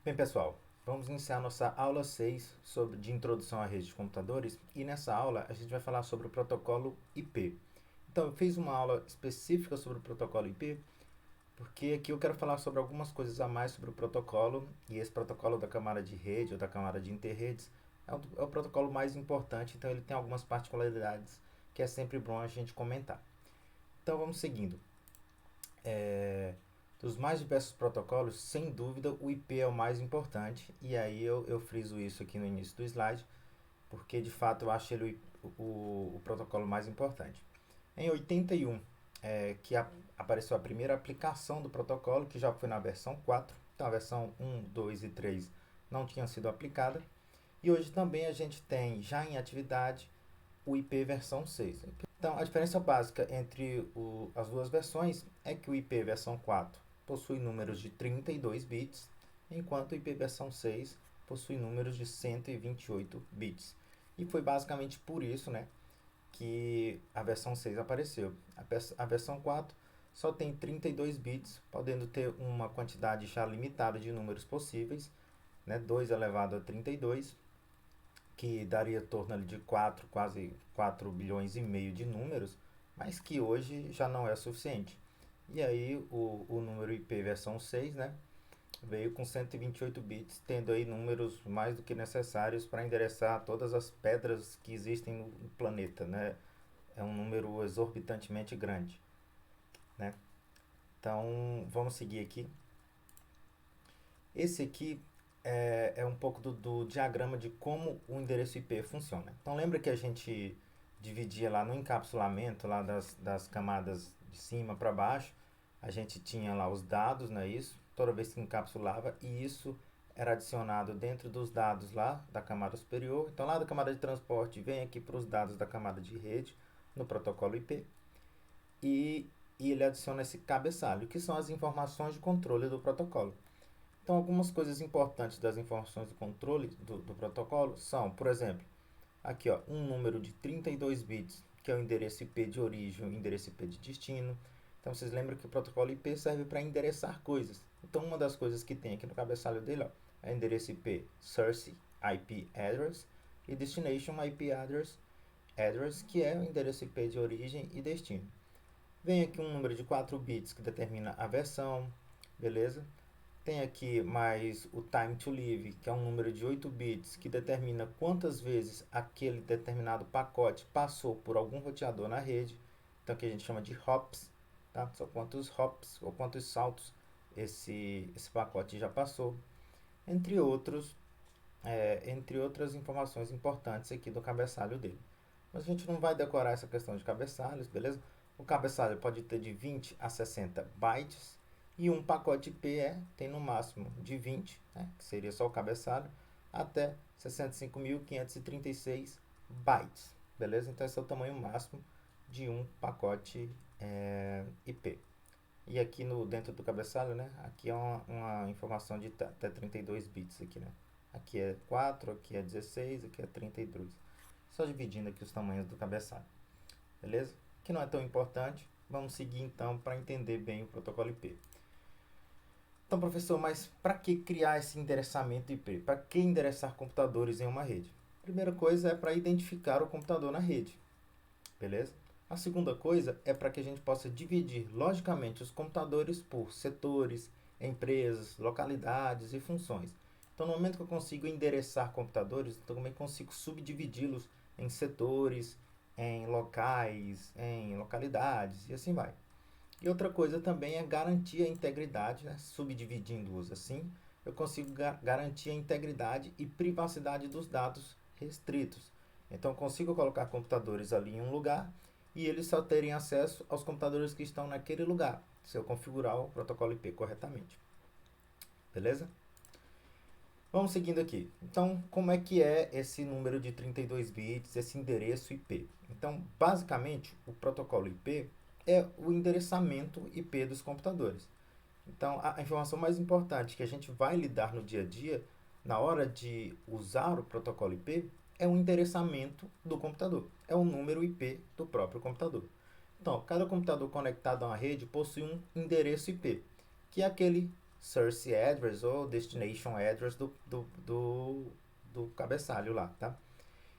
Bem, pessoal, vamos iniciar nossa aula 6 de introdução à rede de computadores e nessa aula a gente vai falar sobre o protocolo IP. Então, eu fiz uma aula específica sobre o protocolo IP porque aqui eu quero falar sobre algumas coisas a mais sobre o protocolo e esse protocolo da camada de rede ou da camada de interredes é o protocolo mais importante, então ele tem algumas particularidades que é sempre bom a gente comentar. Então, vamos seguindo. Dos mais diversos protocolos, sem dúvida o IP é o mais importante, e aí eu friso isso aqui no início do slide, porque de fato eu acho ele o protocolo mais importante. Em 81, apareceu a primeira aplicação do protocolo, que já foi na versão 4, então a versão 1, 2 e 3 não tinha sido aplicada, e hoje também a gente tem já em atividade o IP versão 6. Então, a diferença básica entre as duas versões é que o IP versão 4 possui números de 32 bits, enquanto o IP versão 6 possui números de 128 bits. E foi basicamente por isso, né, que a versão 6 apareceu. A versão 4 só tem 32 bits, podendo ter uma quantidade já limitada de números possíveis, né, 2 elevado a 32, que daria torno ali de 4, quase 4 bilhões e meio de números, mas que hoje já não é suficiente. E aí o número IP versão 6, né, veio com 128 bits, tendo aí números mais do que necessários para endereçar todas as pedras que existem no planeta, né? É um número exorbitantemente grande, né? Então, vamos seguir aqui. Esse aqui é um pouco do diagrama de como o endereço IP funciona. Então lembra que a gente dividia lá no encapsulamento lá das camadas de cima para baixo, a gente tinha lá os dados, não é isso? Toda vez que encapsulava, e isso era adicionado dentro dos dados lá da camada superior. Então lá da camada de transporte vem aqui para os dados da camada de rede no protocolo IP e, e ele adiciona esse cabeçalho, que são as informações de controle do protocolo. Então, algumas coisas importantes das informações do controle do protocolo são, por exemplo, aqui ó, um número de 32 bits, que é o endereço IP de origem e o endereço IP de destino. Então, vocês lembram que o protocolo IP serve para endereçar coisas. Então, uma das coisas que tem aqui no cabeçalho dele ó, é o endereço IP Source IP Address e Destination IP Address, que é o endereço IP de origem e destino. Vem aqui um número de 4 bits que determina a versão, beleza? Tem aqui mais o time to live, que é um número de 8 bits que determina quantas vezes aquele determinado pacote passou por algum roteador na rede. Então aqui a gente chama de hops, tá? São quantos hops ou quantos saltos esse pacote já passou, entre outros, entre outras informações importantes aqui do cabeçalho dele. Mas a gente não vai decorar essa questão de cabeçalhos, beleza? O cabeçalho pode ter de 20 a 60 bytes e um pacote PE tem no máximo de 20, né, que seria só o cabeçalho, até 65.536 bytes, beleza? Então esse é o tamanho máximo de um pacote IP. E aqui dentro do cabeçalho, né, aqui é uma informação de até 32 bits aqui, né? Aqui é 4, aqui é 16, aqui é 32. Só dividindo aqui os tamanhos do cabeçalho, beleza? Que não é tão importante. Vamos seguir então para entender bem o protocolo IP. Então, professor, mas para que criar esse endereçamento IP? Para que endereçar computadores em uma rede? Primeira coisa é para identificar o computador na rede, beleza? A segunda coisa é para que a gente possa dividir logicamente os computadores por setores, empresas, localidades e funções. Então, no momento que eu consigo endereçar computadores, eu também consigo subdividi-los em setores, em locais, em localidades e assim vai. E outra coisa também é garantir a integridade, né? Subdividindo-os assim, eu consigo garantir a integridade e privacidade dos dados restritos. Então, eu consigo colocar computadores ali em um lugar e eles só terem acesso aos computadores que estão naquele lugar, se eu configurar o protocolo IP corretamente. Beleza? Vamos seguindo aqui. Então, como é que é esse número de 32 bits, esse endereço IP? Então, basicamente, o protocolo IP é o endereçamento IP dos computadores. Então, a informação mais importante que a gente vai lidar no dia a dia, na hora de usar o protocolo IP, é o endereçamento do computador. É o número IP do próprio computador. Então, cada computador conectado a uma rede possui um endereço IP, que é aquele source address ou destination address do cabeçalho lá, tá?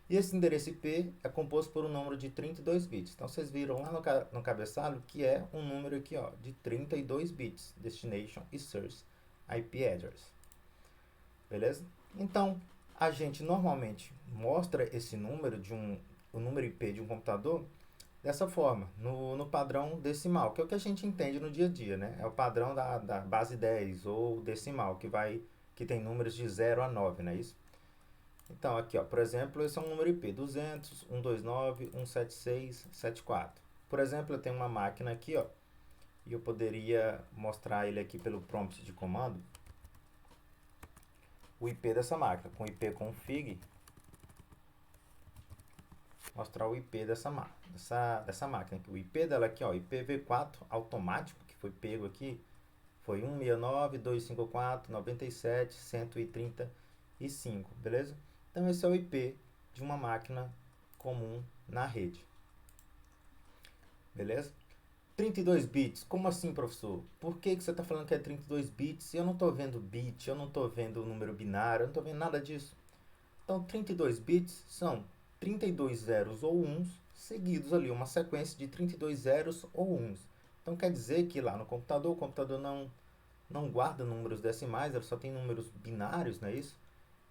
E esse endereço IP é composto por um número de 32 bits. Então, vocês viram lá no cabeçalho que é um número aqui, ó, de 32 bits, destination e source IP address. Beleza? Então, a gente normalmente mostra esse número o número IP de um computador dessa forma, no padrão decimal, que é o que a gente entende no dia a dia, né? É o padrão da base 10 ou decimal, que tem números de 0 a 9, não é isso? Então, aqui, ó, por exemplo, esse é um número IP 200, 129, 176, 74. Por exemplo, eu tenho uma máquina aqui, ó, e eu poderia mostrar ele aqui pelo prompt de comando, o IP dessa máquina, com ipconfig, mostrar o IP dessa máquina aqui. O IP dela aqui, ó, IPv4 automático, que foi pego aqui, foi 169.254.97.135, beleza? Então, esse é o IP de uma máquina comum na rede. Beleza? 32 bits, como assim, professor? Por que você está falando que é 32 bits? Eu não estou vendo bit, eu não estou vendo o número binário, eu não estou vendo nada disso. Então, 32 bits são 32 zeros ou uns seguidos ali, uma sequência de 32 zeros ou uns. Então, quer dizer que lá no computador, o computador não guarda números decimais, ele só tem números binários, não é isso?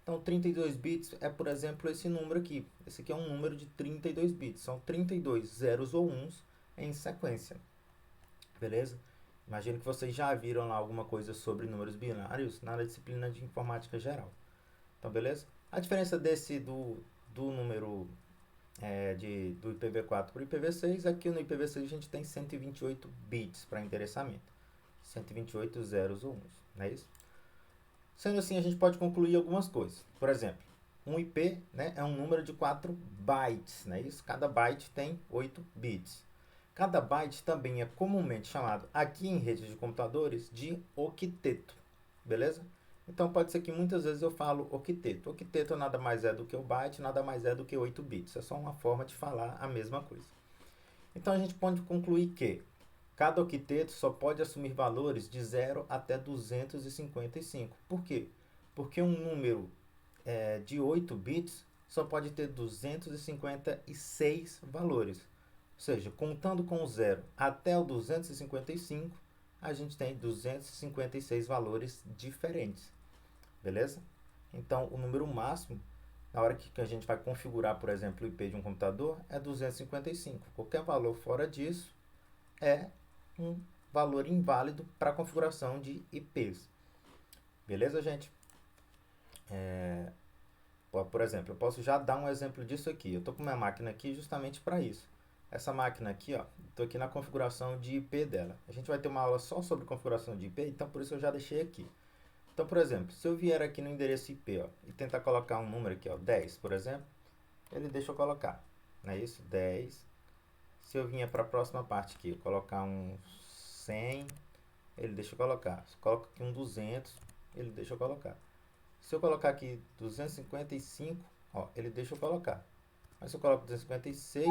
Então, 32 bits é, por exemplo, esse número aqui. Esse aqui é um número de 32 bits. São 32 zeros ou uns em sequência. Beleza? Imagino que vocês já viram lá alguma coisa sobre números binários na disciplina de informática geral. Então, beleza? A diferença do número do IPv4 para o IPv6 é que no IPv6 a gente tem 128 bits para endereçamento. 128 zeros ou uns, não é isso? Sendo assim, a gente pode concluir algumas coisas. Por exemplo, um IP, né, é um número de 4 bytes, não é isso? Cada byte tem 8 bits. Cada byte também é comumente chamado aqui em redes de computadores de octeto, beleza? Então pode ser que muitas vezes eu falo octeto. Octeto nada mais é do que o byte, nada mais é do que 8 bits. É só uma forma de falar a mesma coisa. Então a gente pode concluir que cada octeto só pode assumir valores de 0 até 255. Por quê? Porque um número de 8 bits só pode ter 256 valores. Ou seja, contando com o 0 até o 255, a gente tem 256 valores diferentes. Beleza? Então, o número máximo, na hora que a gente vai configurar, por exemplo, o IP de um computador, é 255. Qualquer valor fora disso é um valor inválido para a configuração de IPs. Beleza, gente? Por exemplo, eu posso já dar um exemplo disso aqui. Eu estou com minha máquina aqui justamente para isso. Essa máquina aqui, ó, estou aqui na configuração de IP dela. A gente vai ter uma aula só sobre configuração de IP, então por isso eu já deixei aqui. Então, por exemplo, se eu vier aqui no endereço IP, ó, e tentar colocar um número aqui, ó, 10, por exemplo, ele deixa eu colocar, não é isso? 10. Se eu vier para a próxima parte aqui, colocar um 100, ele deixa eu colocar. Se eu coloco aqui um 200, ele deixa eu colocar. Se eu colocar aqui 255, ó, ele deixa eu colocar. Mas se eu coloco 256,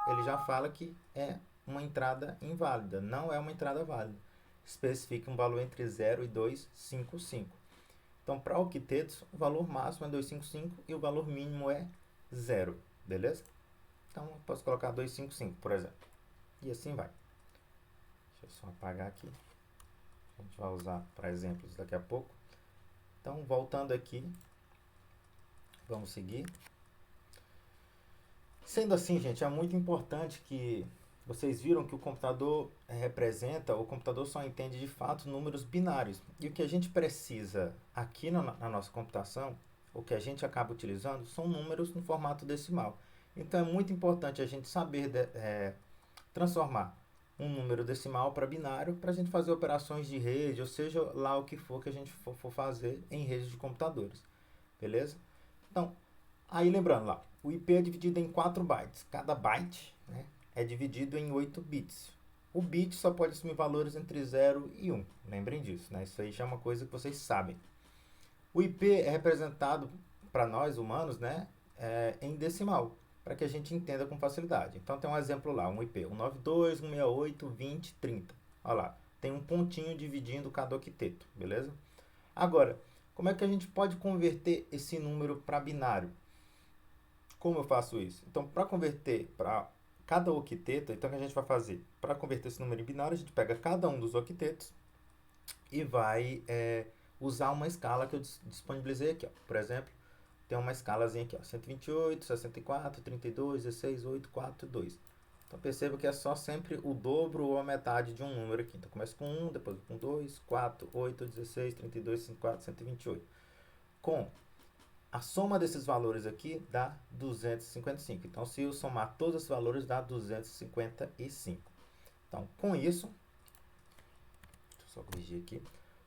ele já fala que é uma entrada inválida, não é uma entrada válida. Especifica um valor entre 0 e 255. Então, para octetos, o valor máximo é 255 e o valor mínimo é 0, beleza? Então, eu posso colocar 255, por exemplo. E assim vai. Deixa eu só apagar aqui. A gente vai usar para exemplos daqui a pouco. Então, voltando aqui, vamos seguir. Sendo assim, gente, é muito importante que vocês viram que o computador o computador só entende de fato números binários. E o que a gente precisa aqui na nossa computação, o que a gente acaba utilizando, são números no formato decimal. Então é muito importante a gente saber transformar um número decimal para binário para a gente fazer operações de rede, ou seja, lá o que for que a gente for fazer em redes de computadores. Beleza? Então, aí lembrando lá, o IP é dividido em 4 bytes. Cada byte, né, é dividido em 8 bits. O bit só pode assumir valores entre 0 e 1. Lembrem disso, né? Isso aí já é uma coisa que vocês sabem. O IP é representado para nós humanos, né, em decimal, para que a gente entenda com facilidade. Então tem um exemplo lá, um IP 192.168.20.30. Olha lá, tem um pontinho dividindo cada octeto, beleza? Agora, como é que a gente pode converter esse número para binário? Como eu faço isso? Então, para converter para cada octeto, então o que a gente vai fazer? Para converter esse número em binário, a gente pega cada um dos octetos e vai usar uma escala que eu disponibilizei aqui. Ó. Por exemplo, tem uma escalazinha aqui, ó, 128, 64, 32, 16, 8, 4, 2. Então perceba que é só sempre o dobro ou a metade de um número aqui. Então começa com 1, depois com 2, 4, 8, 16, 32, 54, 128. Com a soma desses valores aqui dá 255. Então se eu somar todos esses valores dá 255. Então com isso, deixa eu só corrigir aqui.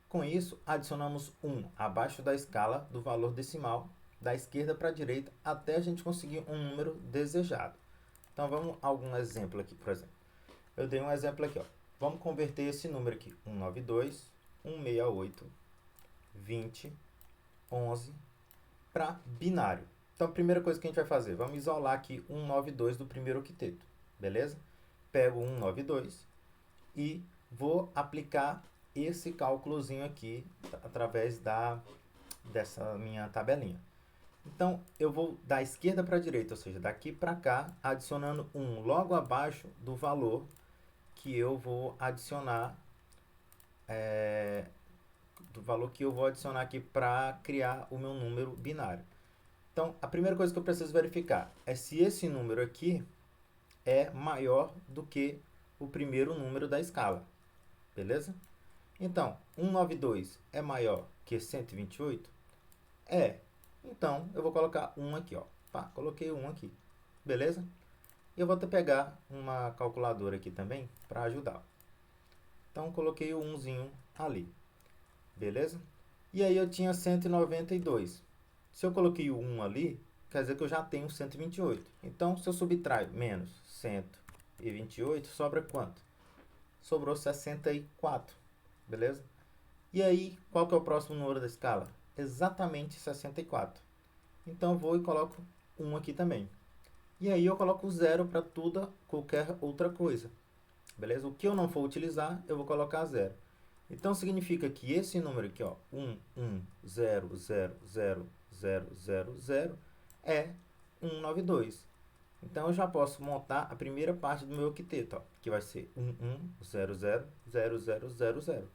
Com isso, adicionamos 1 abaixo da escala do valor decimal, da esquerda para a direita, até a gente conseguir um número desejado. Então, vamos a algum exemplo aqui, por exemplo. Eu dei um exemplo aqui, ó. Vamos converter esse número aqui, 192, 168, 20, 11, para binário. Então, a primeira coisa que a gente vai fazer, vamos isolar aqui 192 do primeiro octeto, beleza? Pego 192 e vou aplicar esse cálculozinho aqui através dessa minha tabelinha. Então, eu vou da esquerda para a direita, ou seja, daqui para cá, adicionando 1 logo abaixo do valor que eu vou adicionar, aqui para criar o meu número binário. Então, a primeira coisa que eu preciso verificar é se esse número aqui é maior do que o primeiro número da escala, beleza? Então, 192 é maior que 128? É. Então, eu vou colocar 1 aqui, ó. Pá, coloquei 1 aqui. Beleza? E eu vou até pegar uma calculadora aqui também para ajudar. Então, coloquei o 1zinho ali. Beleza? E aí eu tinha 192. Se eu coloquei o 1 ali, quer dizer que eu já tenho 128. Então, se eu subtrair menos 128, sobra quanto? Sobrou 64. Beleza? E aí, qual que é o próximo número da escala? Exatamente 64. Então, eu vou e coloco 1 aqui também. E aí, eu coloco 0 para toda, qualquer outra coisa. Beleza? O que eu não for utilizar, eu vou colocar 0. Então, significa que esse número aqui, ó, 1, 1, 0, 0, 0, 0, 0, 0, é 192. Então, eu já posso montar a primeira parte do meu octeto, ó, que vai ser 1, 1, 0, 0, 0, 0, 0, 0.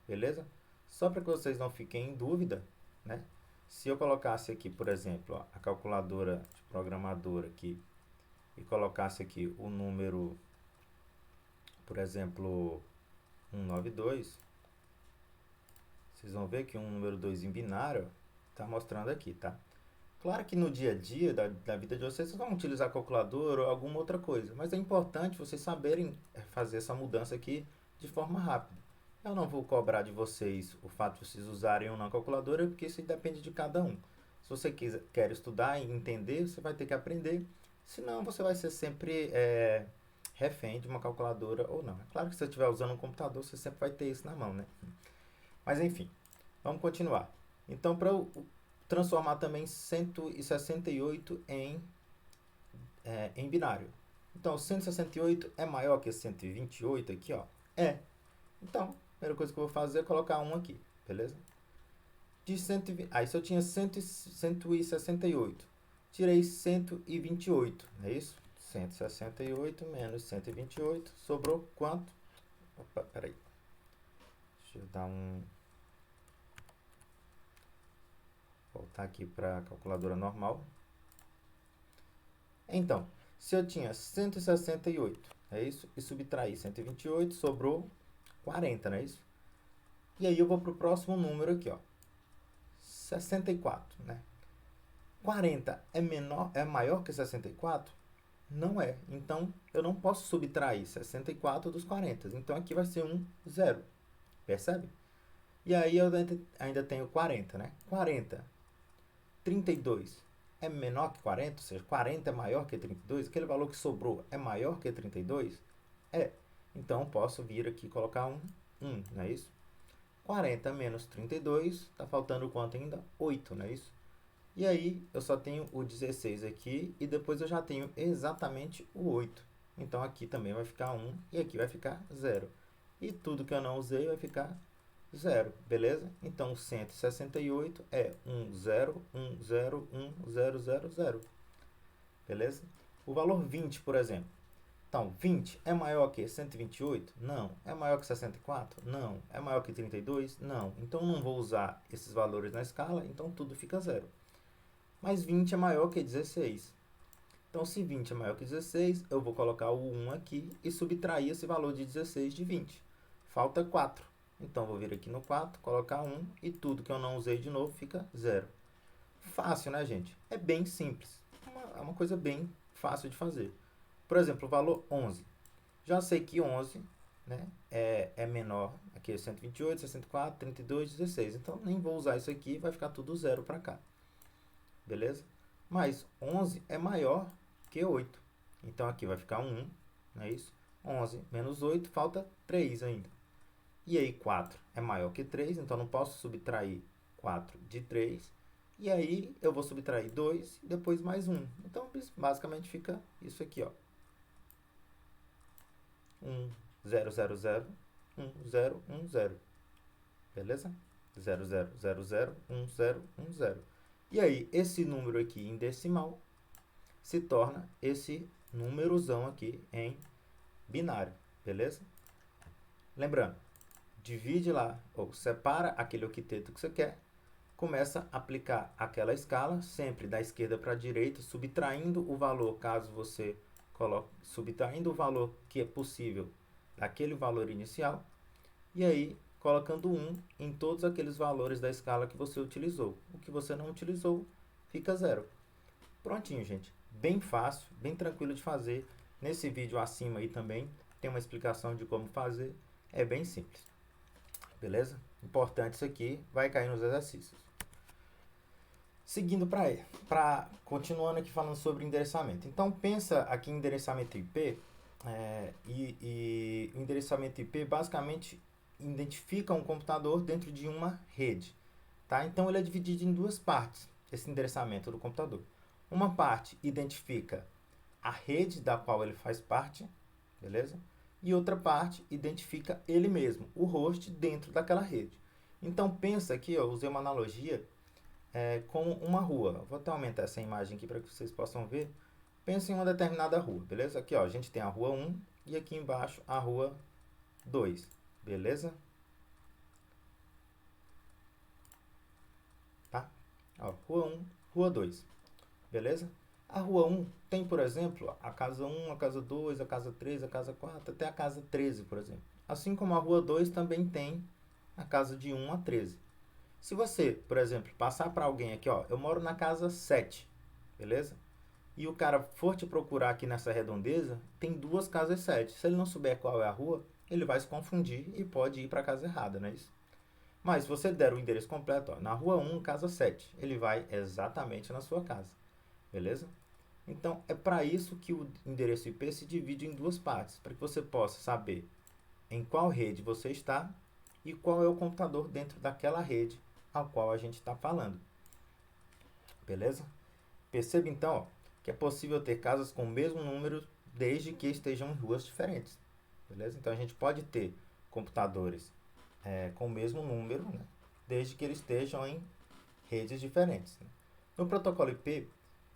Beleza? Só para que vocês não fiquem em dúvida, né? Se eu colocasse aqui, por exemplo, ó, a calculadora de programador aqui e colocasse aqui o número, por exemplo, 192, vocês vão ver que um número 2 em binário está mostrando aqui, tá? Claro que no dia a dia da vida de vocês vão utilizar calculadora ou alguma outra coisa, mas é importante vocês saberem fazer essa mudança aqui de forma rápida. Eu não vou cobrar de vocês o fato de vocês usarem ou não a calculadora, porque isso depende de cada um. Se você quer estudar e entender, você vai ter que aprender. Senão, você vai ser sempre refém de uma calculadora ou não. É claro que se você estiver usando um computador, você sempre vai ter isso na mão, né? Mas, enfim, vamos continuar. Então, para eu transformar também 168 em binário. Então, 168 é maior que 128 aqui, ó? É. Então, a primeira coisa que eu vou fazer é colocar 1 aqui, beleza? De 120, aí se eu tinha 168, tirei 128, não é isso? 168 menos 128, sobrou quanto? Opa, peraí. Deixa eu dar voltar aqui para a calculadora normal. Então, se eu tinha 168, é isso? E subtrair 128, sobrou 40, não é isso? E aí eu vou para o próximo número aqui, ó. 64, né? 40 é maior que 64? Não é. Então, eu não posso subtrair 64 dos 40. Então, aqui vai ser um 0. Percebe? E aí, eu ainda tenho 40, né? 40. 32 é menor que 40? Ou seja, 40 é maior que 32? Aquele valor que sobrou é maior que 32? É. Então, eu posso vir aqui e colocar 1, não é isso? 40 menos 32, está faltando quanto ainda? 8, não é isso? E aí, eu só tenho o 16 aqui e depois eu já tenho exatamente o 8. Então, aqui também vai ficar 1 e aqui vai ficar 0. e tudo que eu não usei vai ficar 0, beleza? Então, o 168 é 10101000, beleza? O valor 20, por exemplo. Então, 20 é maior que 128? Não. É maior que 64? Não. É maior que 32? Não. Então, não vou usar esses valores na escala, então tudo fica 0. Mas 20 é maior que 16. Então, se 20 é maior que 16, eu vou colocar o 1 aqui e subtrair esse valor de 16 de 20. Falta 4. Então, vou vir aqui no 4, colocar 1 e tudo que eu não usei de novo fica 0. Fácil, né, gente? É bem simples. É uma coisa bem fácil de fazer. Por exemplo, o valor 11. Já sei que 11, né, é menor aqui é 128, 64, 32, 16. Então, nem vou usar isso aqui, vai ficar tudo 0 para cá. Beleza? Mas 11 é maior que 8. Então, aqui vai ficar 1, não é isso? 11 menos 8, falta 3 ainda. E aí, 4 é maior que 3, então não posso subtrair 4 de 3. E aí, eu vou subtrair 2 e depois mais 1. Então, basicamente fica isso aqui, ó. 1, 0, 0, 0, 1, 0, 1, 0. Beleza? 0, 0, 0, 0, 1, 0, 1, 0. E aí, esse número aqui em decimal se torna esse númerozão aqui em binário. Beleza? Lembrando, divide lá, ou separa aquele octeto que você quer, começa a aplicar aquela escala, sempre da esquerda para a direita, subtraindo o valor, caso você coloque, subtraindo o valor que é possível daquele valor inicial, e aí colocando 1 em todos aqueles valores da escala que você utilizou. O que você não utilizou, fica 0. Prontinho, gente. Bem fácil, bem tranquilo de fazer. Nesse vídeo acima aí também tem uma explicação de como fazer. É bem simples. Beleza? Importante isso aqui, vai cair nos exercícios. Seguindo para continuando aqui falando sobre endereçamento. Então, pensa aqui em endereçamento IP, e o endereçamento IP basicamente identifica um computador dentro de uma rede. Tá? Então, ele é dividido em duas partes, esse endereçamento do computador. Uma parte identifica a rede da qual ele faz parte, beleza? E outra parte identifica ele mesmo, o host dentro daquela rede. Então, pensa aqui, eu usei uma analogia com uma rua. Vou até aumentar essa imagem aqui para que vocês possam ver. Pensa em uma determinada rua, beleza? Aqui, ó, a gente tem a rua 1 e aqui embaixo a rua 2, beleza? Tá? Ó, rua 1, rua 2, beleza? A rua 1 tem, por exemplo, a casa 1, a casa 2, a casa 3, a casa 4, até a casa 13, por exemplo. Assim como a rua 2 também tem a casa de 1 a 13. Se você, por exemplo, passar para alguém aqui, ó, eu moro na casa 7, beleza? E o cara for te procurar aqui nessa redondeza, tem duas casas 7. Se ele não souber qual é a rua, ele vai se confundir e pode ir para a casa errada, não é isso? Mas se você der o endereço completo, ó, na rua 1, casa 7, ele vai exatamente na sua casa, beleza? Então, é para isso que o endereço IP se divide em duas partes, para que você possa saber em qual rede você está e qual é o computador dentro daquela rede a qual a gente está falando. Beleza? Perceba então, ó, que é possível ter casas com o mesmo número desde que estejam em ruas diferentes. Beleza? Então a gente pode ter computadores com o mesmo número, né, desde que eles estejam em redes diferentes. Né? No protocolo IP,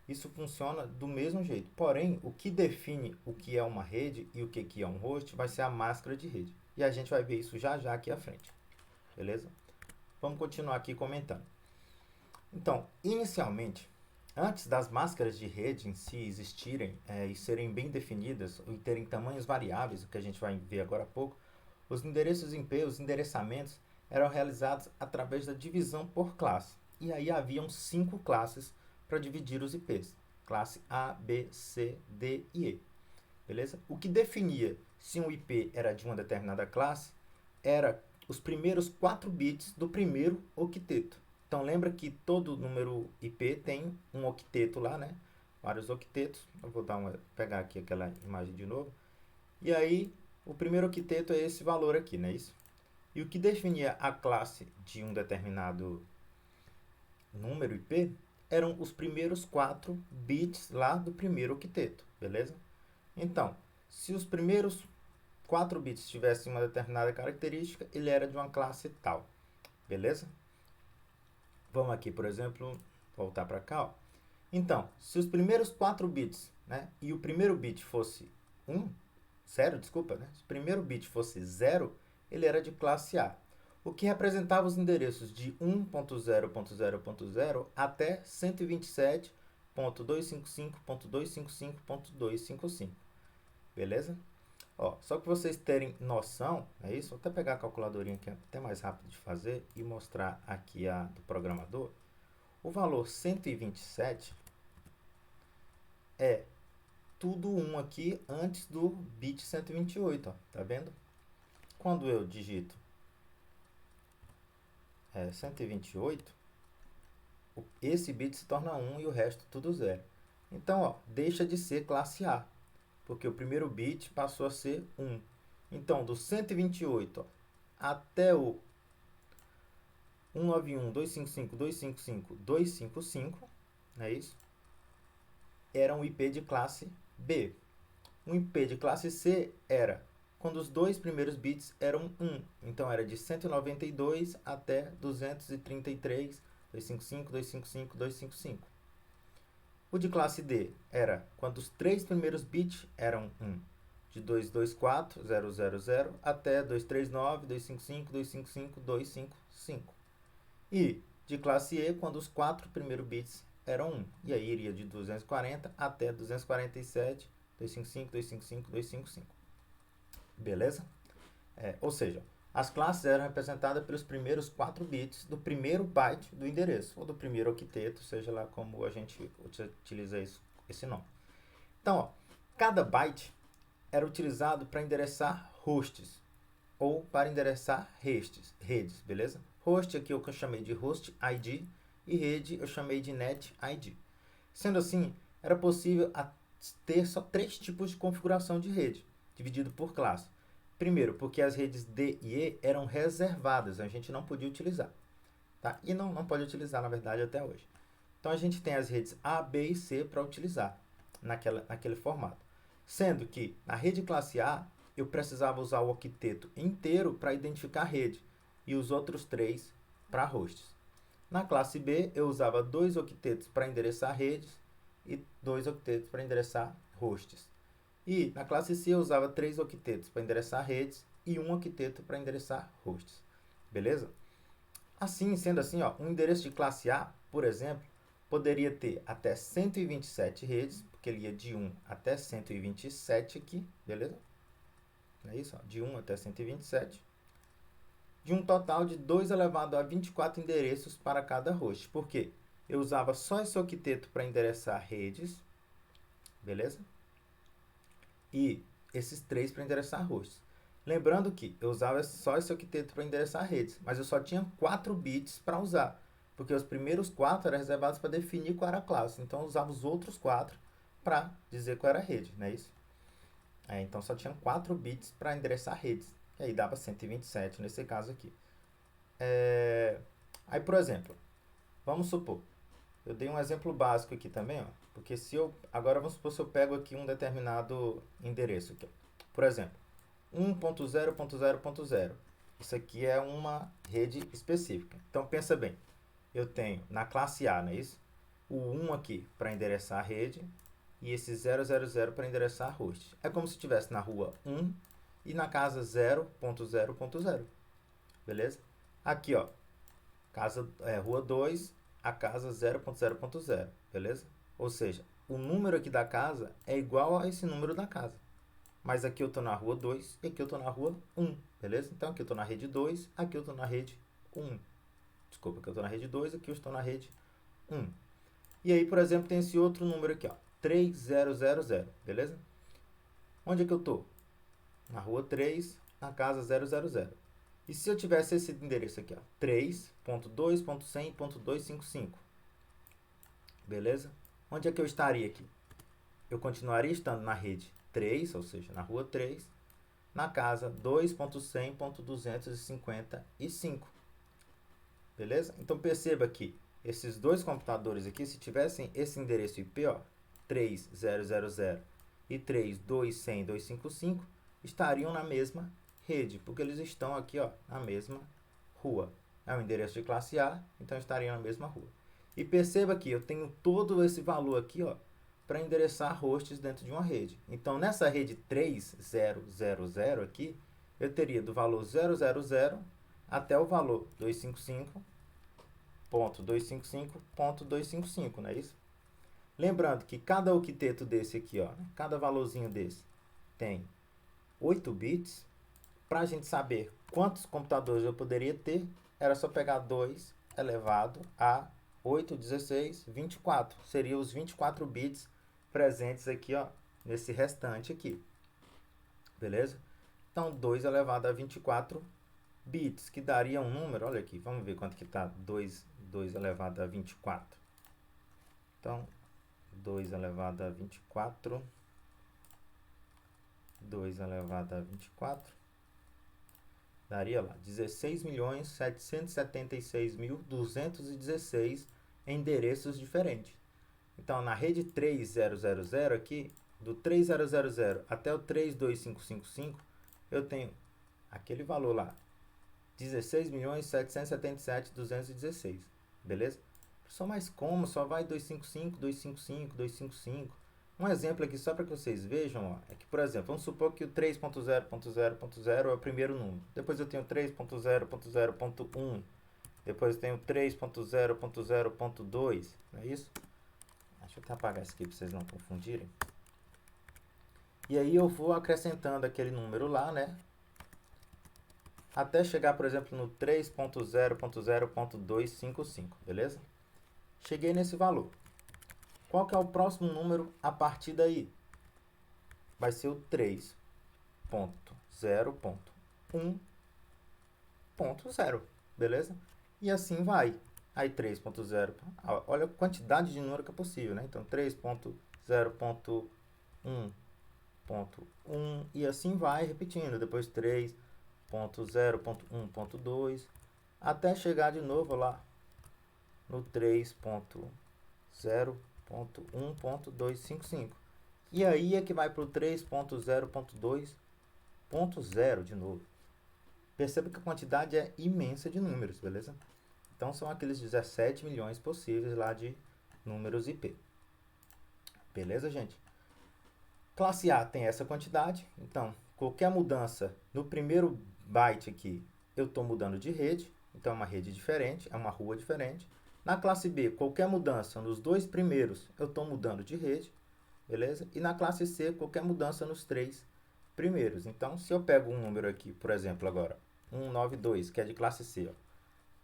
isso funciona do mesmo jeito. Porém, o que define o que é uma rede e o que é um host vai ser a máscara de rede. E a gente vai ver isso já já aqui à frente. Beleza? Vamos continuar aqui comentando. Então, inicialmente, antes das máscaras de rede em si existirem e serem bem definidas e terem tamanhos variáveis, o que a gente vai ver agora há pouco, os endereços IP, os endereçamentos, eram realizados através da divisão por classe. E aí haviam 5 classes para dividir os IPs. Classe A, B, C, D e E. Beleza? O que definia se um IP era de uma determinada classe era os primeiros 4 bits do primeiro octeto. Então lembra que todo número IP tem um octeto lá, né? Vários octetos. Eu vou pegar aqui aquela imagem de novo. E aí, o primeiro octeto é esse valor aqui, não é isso? E o que definia a classe de um determinado número IP eram os primeiros 4 bits lá do primeiro octeto, beleza? Então, se os primeiros 4 bits tivessem uma determinada característica, ele era de uma classe tal. Beleza? Vamos aqui, por exemplo, voltar para cá. Ó. Então, se os primeiros 4 bits, né, e o primeiro bit fosse 1, 0, desculpa, né? Se o primeiro bit fosse 0, ele era de classe A, o que representava os endereços de 1.0.0.0 até 127.255.255.255. Beleza? Ó, só que vocês terem noção, é isso? Vou até pegar a calculadorinha que é até mais rápido de fazer e mostrar aqui a do programador. O valor 127 é tudo 1 aqui antes do bit 128, ó, tá vendo? Quando eu digito 128, esse bit se torna 1 e o resto tudo 0. Então, ó, deixa de ser classe A, porque o primeiro bit passou a ser 1. Então, do 128 ó, até o 191.255.255.255, não é isso? Era um IP de classe B. Um IP de classe C era quando os dois primeiros bits eram 1. Então, era de 192 até 233, 255, 255, 255. O de classe D era quando os três primeiros bits eram 1. De 224.000 até 239, 255, 255, 255. E de classe E quando os quatro primeiros bits eram 1. E aí iria de 240 até 247, 255, 255, 255. Beleza? Ou seja, as classes eram representadas pelos primeiros 4 bits do primeiro byte do endereço, ou do primeiro octeto, seja lá como a gente utiliza esse nome. Então, ó, cada byte era utilizado para endereçar hosts, ou para endereçar redes, beleza? Host aqui eu chamei de host ID, e rede eu chamei de net ID. Sendo assim, era possível ter só 3 tipos de configuração de rede, dividido por classe. Primeiro, porque as redes D e E eram reservadas, a gente não podia utilizar. Tá? E não pode utilizar, na verdade, até hoje. Então, a gente tem as redes A, B e C para utilizar naquele formato. Sendo que, na rede classe A, eu precisava usar o octeto inteiro para identificar a rede, e os outros 3 para hosts. Na classe B, eu usava 2 octetos para endereçar redes e 2 octetos para endereçar hosts. E na classe C eu usava 3 octetos para endereçar redes e 1 octeto para endereçar hosts. Beleza? Assim, sendo assim, ó, um endereço de classe A, por exemplo, poderia ter até 127 redes, porque ele ia de 1 até 127 aqui, beleza? É isso, ó, de 1 até 127. De um total de 2 elevado a 24 endereços para cada host. Por quê? Eu usava só esse octeto para endereçar redes, beleza? E esses 3 para endereçar hosts. Lembrando que eu usava só esse octeto para endereçar redes, mas eu só tinha 4 bits para usar, porque os primeiros 4 eram reservados para definir qual era a classe. Então eu usava os outros 4 para dizer qual era a rede, não é isso? Então só tinha 4 bits para endereçar redes, e aí dava 127 nesse caso aqui. Aí, por exemplo, vamos supor, eu dei um exemplo básico aqui também, ó, porque agora vamos supor se eu pego aqui um determinado endereço aqui, ó. Por exemplo, 1.0.0.0. Isso aqui é uma rede específica. Então pensa bem, eu tenho na classe A, não é isso? O 1 aqui para endereçar a rede e esse 000 para endereçar host. É como se estivesse na rua 1 e na casa 0.0.0. Beleza? Aqui, ó, rua 2, a casa 0.0.0, beleza? Ou seja, o número aqui da casa é igual a esse número da casa. Mas aqui eu estou na rua 2 e aqui eu estou na rua 1, beleza? Então aqui eu estou na rede 2, aqui eu estou na rede 1. Desculpa, aqui eu estou na rede 2, aqui eu estou na rede 1. E aí, por exemplo, tem esse outro número aqui, ó, 3000, beleza? Onde é que eu estou? Na rua 3, na casa 000. E se eu tivesse esse endereço aqui, ó, 3.2.100.255, beleza? Onde é que eu estaria aqui? Eu continuaria estando na rede 3, ou seja, na rua 3, na casa 2.100.255. Beleza? Então perceba que esses dois computadores aqui, se tivessem esse endereço IP, ó, 3000 e 3.200.255, estariam na mesma rede, porque eles estão aqui, ó, na mesma rua. É o endereço de classe A, então estariam na mesma rua. E perceba que eu tenho todo esse valor aqui, ó, para endereçar hosts dentro de uma rede. Então, nessa rede 3000 aqui, eu teria do valor 000 até o valor 255.255.255, não é isso? Lembrando que cada octeto desse aqui, ó, cada valorzinho desse tem 8 bits. Para a gente saber quantos computadores eu poderia ter, era só pegar 2 elevado a 8, 16, 24. Seriam os 24 bits presentes aqui, ó, nesse restante aqui. Beleza? Então, 2 elevado a 24 bits, que daria um número, olha aqui, vamos ver quanto que está 2 elevado a 24. Então, 2 elevado a 24, 2 elevado a 24, daria lá 16.776.216 endereços diferentes. Então, na rede 3000 aqui, do 3000 até o 32555, eu tenho aquele valor lá, 16.777.216, beleza? Só mais como, só vai 255, 255, 255. Um exemplo aqui só para que vocês vejam, ó, é que, por exemplo, vamos supor que o 3.0.0.0 é o primeiro número. Depois eu tenho 3.0.0.1. Depois eu tenho 3.0.0.2. Não é isso? Deixa eu até apagar isso aqui para vocês não confundirem. E aí eu vou acrescentando aquele número lá, né? Até chegar, por exemplo, no 3.0.0.255, beleza? Cheguei nesse valor. Qual que é o próximo número a partir daí? Vai ser o 3.0.1.0, beleza? E assim vai. Aí 3.0, olha a quantidade de número que é possível, né? Então 3.0.1.1 e assim vai repetindo. Depois 3.0.1.2 até chegar de novo lá no 3.0.1.255. E aí é que vai para o 3.0.2.0 de novo. Perceba que a quantidade é imensa de números, beleza? Então são aqueles 17 milhões possíveis lá de números IP. Beleza, gente? Classe A tem essa quantidade, então qualquer mudança no primeiro byte aqui, eu estou mudando de rede, então é uma rede diferente, é uma rua diferente. Na classe B, qualquer mudança nos dois primeiros, eu estou mudando de rede, beleza? E na classe C, qualquer mudança nos três primeiros. Então, se eu pego um número aqui, por exemplo, agora, 192, que é de classe C, ó,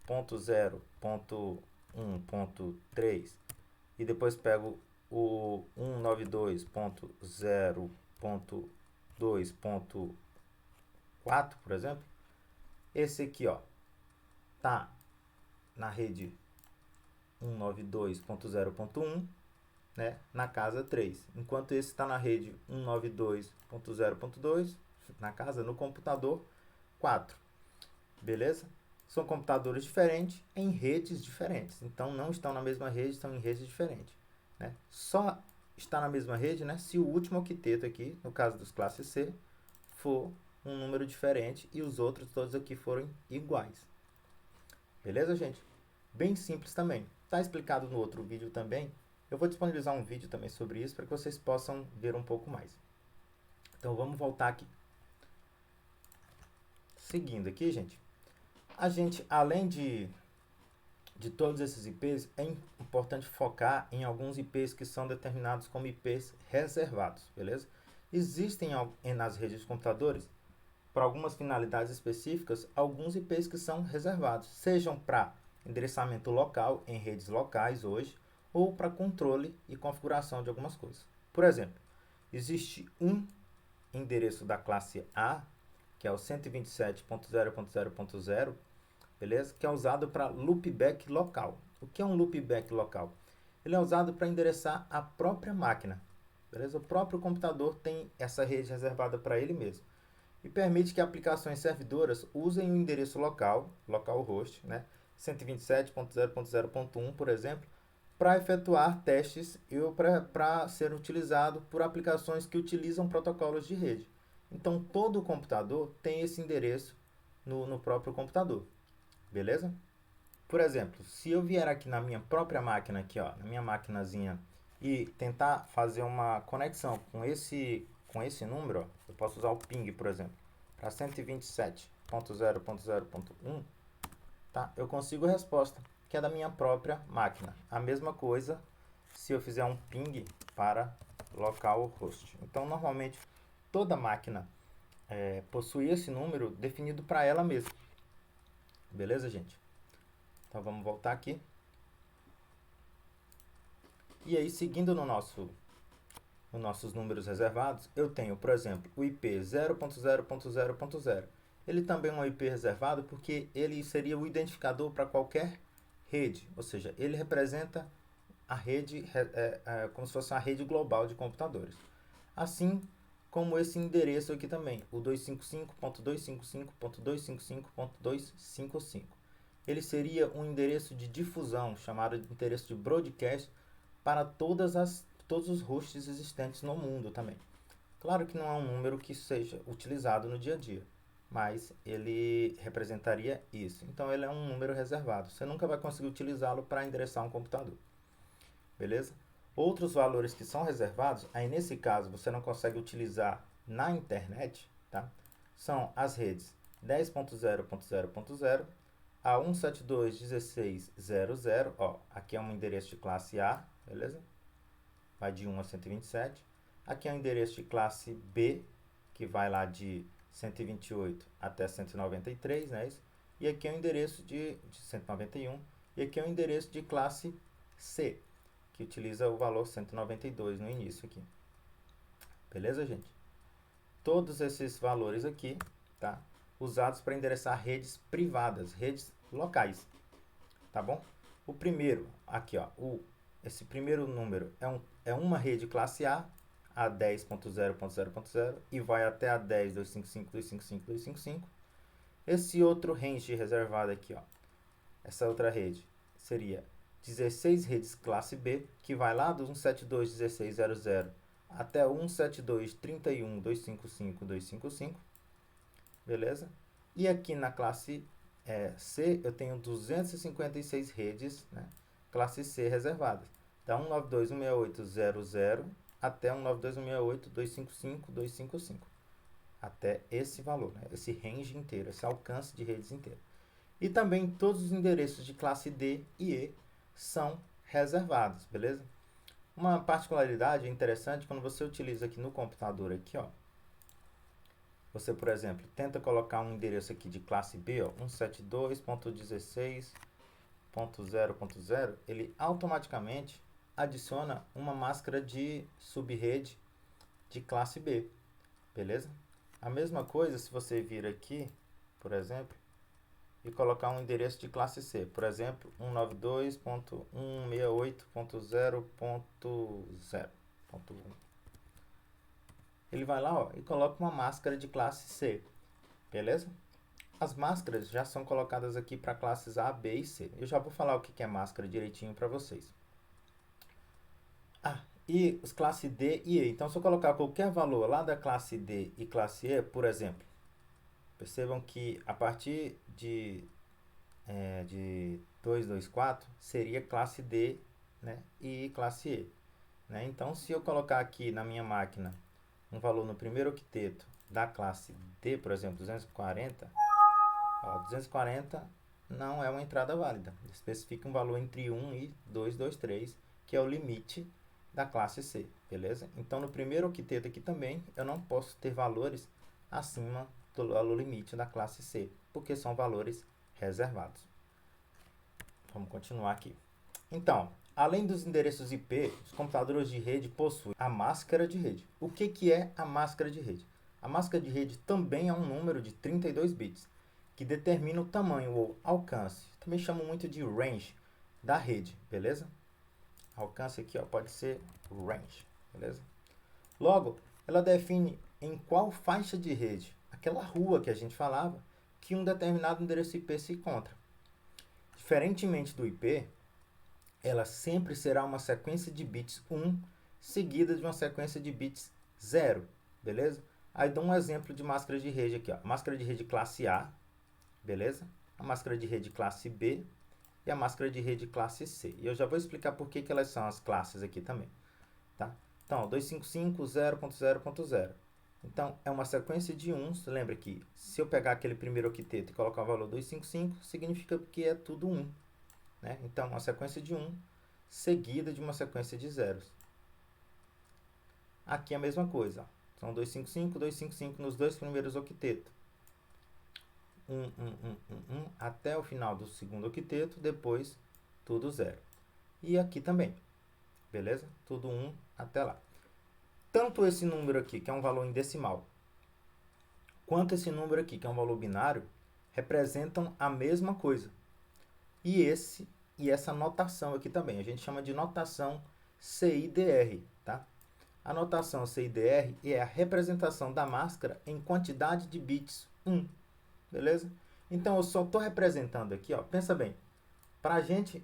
0.1.3, e depois pego o 192.0.2.4, por exemplo, esse aqui, ó, tá na rede 192.0.1, né, na casa 3, enquanto esse está na rede 192.0.2, na casa, no computador 4, beleza? São computadores diferentes em redes diferentes, então não estão na mesma rede, estão em redes diferentes, né? Só está na mesma rede, né, se o último octeto aqui, no caso dos classe C, for um número diferente e os outros todos aqui forem iguais. Beleza, gente? Bem simples também. Está explicado no outro vídeo também. Eu vou disponibilizar um vídeo também sobre isso para que vocês possam ver um pouco mais. Então vamos voltar aqui. Seguindo aqui, gente. A gente, além de todos esses IPs, é importante focar em alguns IPs que são determinados como IPs reservados, beleza? Existem nas redes de computadores, para algumas finalidades específicas, alguns IPs que são reservados, sejam para endereçamento local em redes locais hoje, ou para controle e configuração de algumas coisas. Por exemplo, existe um endereço da classe A, que é o 127.0.0.0, beleza? Que é usado para loopback local. O que é um loopback local? Ele é usado para endereçar a própria máquina, beleza? O próprio computador tem essa rede reservada para ele mesmo. E permite que aplicações servidoras usem o endereço local, localhost, né? 127.0.0.1, por exemplo, para efetuar testes ou para ser utilizado por aplicações que utilizam protocolos de rede. Então, todo computador tem esse endereço no próprio computador, beleza? Por exemplo, se eu vier aqui na minha própria máquina, aqui, ó, na minha maquinazinha, e tentar fazer uma conexão com esse número, ó, eu posso usar o ping, por exemplo, para 127.0.0.1, tá? Eu consigo a resposta, que é da minha própria máquina. A mesma coisa se eu fizer um ping para localhost. Então, normalmente, toda máquina possui esse número definido para ela mesma. Beleza, gente? Então, vamos voltar aqui. E aí, seguindo nos nossos números reservados, eu tenho, por exemplo, o IP 0.0.0.0. Ele também é um IP reservado porque ele seria o identificador para qualquer rede, ou seja, ele representa a rede como se fosse uma rede global de computadores. Assim como esse endereço aqui também, o 255.255.255.255. Ele seria um endereço de difusão, chamado de endereço de broadcast, para todos os hosts existentes no mundo também. Claro que não é um número que seja utilizado no dia a dia, mas ele representaria isso. Então ele é um número reservado. Você nunca vai conseguir utilizá-lo para endereçar um computador. Beleza? Outros valores que são reservados, aí nesse caso você não consegue utilizar na internet, tá? São as redes 10.0.0.0 a 172.16.00, ó, aqui é um endereço de classe A, beleza? Vai de 1 a 127. Aqui é um endereço de classe B, que vai lá de 128 até 193, né? E aqui é um endereço de 191. E aqui é um endereço de classe C, que utiliza o valor 192 no início aqui. Beleza, gente? Todos esses valores aqui, tá? Usados para endereçar redes privadas, redes locais, tá bom? O primeiro, aqui ó, esse primeiro número é uma rede classe A 10.0.0.0 e vai até a 10.255.255.255. Esse outro range reservado aqui, ó, essa outra rede seria 16 redes classe B, que vai lá do 172.16.00 até o 172.31.255.255, beleza? E aqui na classe C eu tenho 256 redes, né, classe C reservadas, da 192.168.00 até 192.168.255.255, até esse valor, né, esse range inteiro, esse alcance de redes inteiro. E também todos os endereços de classe D e E são reservados, beleza? Uma particularidade interessante quando você utiliza aqui no computador aqui, ó. Você, por exemplo, tenta colocar um endereço aqui de classe B, ó, 172.16.0.0, ele automaticamente adiciona uma máscara de subrede de classe B, beleza? A mesma coisa se você vir aqui, por exemplo, e colocar um endereço de classe C, por exemplo, 192.168.0.0.1. Ele vai lá, ó, e coloca uma máscara de classe C, beleza? As máscaras já são colocadas aqui para classes A, B e C. Eu já vou falar o que é máscara direitinho para vocês. E os classe D e E. Então, se eu colocar qualquer valor lá da classe D e classe E, por exemplo, percebam que a partir de 224 seria classe D, né, e classe E. Né? Então, se eu colocar aqui na minha máquina um valor no primeiro octeto da classe D, por exemplo, 240, ó, 240 não é uma entrada válida. Especifica um valor entre 1 e 223, que é o limite da classe C, beleza? Então, no primeiro octeto aqui também, eu não posso ter valores acima do valor limite da classe C, porque são valores reservados. Vamos continuar aqui. Então, além dos endereços IP, os computadores de rede possuem a máscara de rede. O que é a máscara de rede? A máscara de rede também é um número de 32 bits, que determina o tamanho ou alcance, também chamam muito de range, da rede, beleza? Alcance aqui, ó, pode ser range, beleza? Logo, ela define em qual faixa de rede, aquela rua que a gente falava, que um determinado endereço IP se encontra. Diferentemente do IP, ela sempre será uma sequência de bits 1 seguida de uma sequência de bits 0, beleza? Aí dou um exemplo de máscara de rede aqui, ó. Máscara de rede classe A, beleza? A máscara de rede classe B e a máscara de rede classe C. E eu já vou explicar por que elas são as classes aqui também, tá? Então, 255.0.0.0. Então, é uma sequência de uns. Lembra que se eu pegar aquele primeiro octeto e colocar o valor 255, significa que é tudo 1, né? Então, uma sequência de 1 seguida de uma sequência de zeros. Aqui é a mesma coisa, ó. São 255, 255 nos dois primeiros octetos. 1, até o final do segundo octeto, depois tudo 0. E aqui também, beleza? Tudo 1 até lá. Tanto esse número aqui, que é um valor em decimal, quanto esse número aqui, que é um valor binário, representam a mesma coisa. E essa notação aqui também, a gente chama de notação CIDR, tá? A notação CIDR é a representação da máscara em quantidade de bits 1, beleza? Então, eu só estou representando aqui, ó, pensa bem, para a gente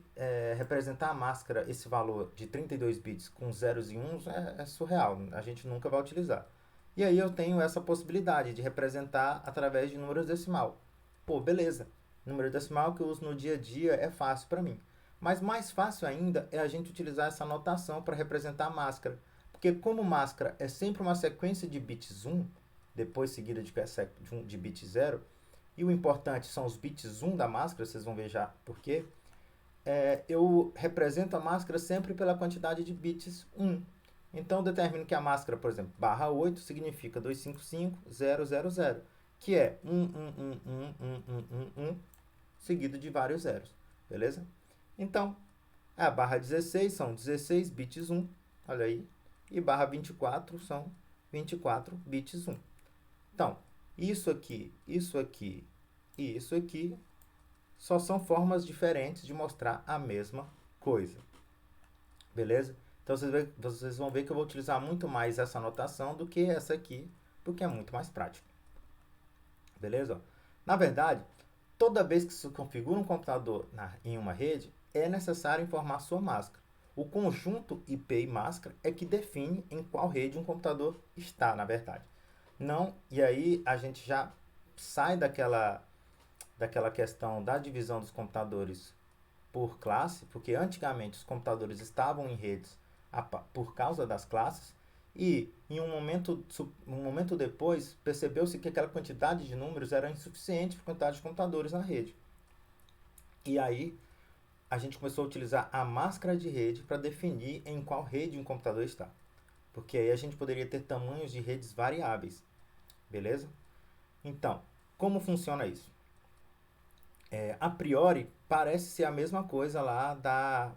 representar a máscara, esse valor de 32 bits com zeros e uns é surreal, a gente nunca vai utilizar. E aí eu tenho essa possibilidade de representar através de números decimal. Pô, beleza, número decimal que eu uso no dia a dia é fácil para mim. Mas mais fácil ainda é a gente utilizar essa notação para representar a máscara. Porque como máscara é sempre uma sequência de bits 1, depois seguida de bit 0, e o importante são os bits 1 da máscara, vocês vão ver já por quê. Eu represento a máscara sempre pela quantidade de bits 1. Então, eu determino que a máscara, por exemplo, barra 8 significa 255.000, que é 1, seguido de vários zeros, beleza? Então, a barra 16 são 16 bits 1, olha aí, e barra 24 são 24 bits 1. Então, isso aqui e isso aqui só são formas diferentes de mostrar a mesma coisa. Beleza? Então, vocês vão ver que eu vou utilizar muito mais essa notação do que essa aqui, porque é muito mais prático. Beleza? Na verdade, toda vez que se configura um computador em uma rede, é necessário informar sua máscara. O conjunto IP e máscara é que define em qual rede um computador está, na verdade. Não, e aí a gente já sai daquela questão da divisão dos computadores por classe, porque antigamente os computadores estavam em redes por causa das classes, e em um momento depois percebeu-se que aquela quantidade de números era insuficiente para a quantidade de computadores na rede. E aí a gente começou a utilizar a máscara de rede para definir em qual rede um computador está. Porque aí a gente poderia ter tamanhos de redes variáveis. Beleza? Então, como funciona isso? A priori, parece ser a mesma coisa lá das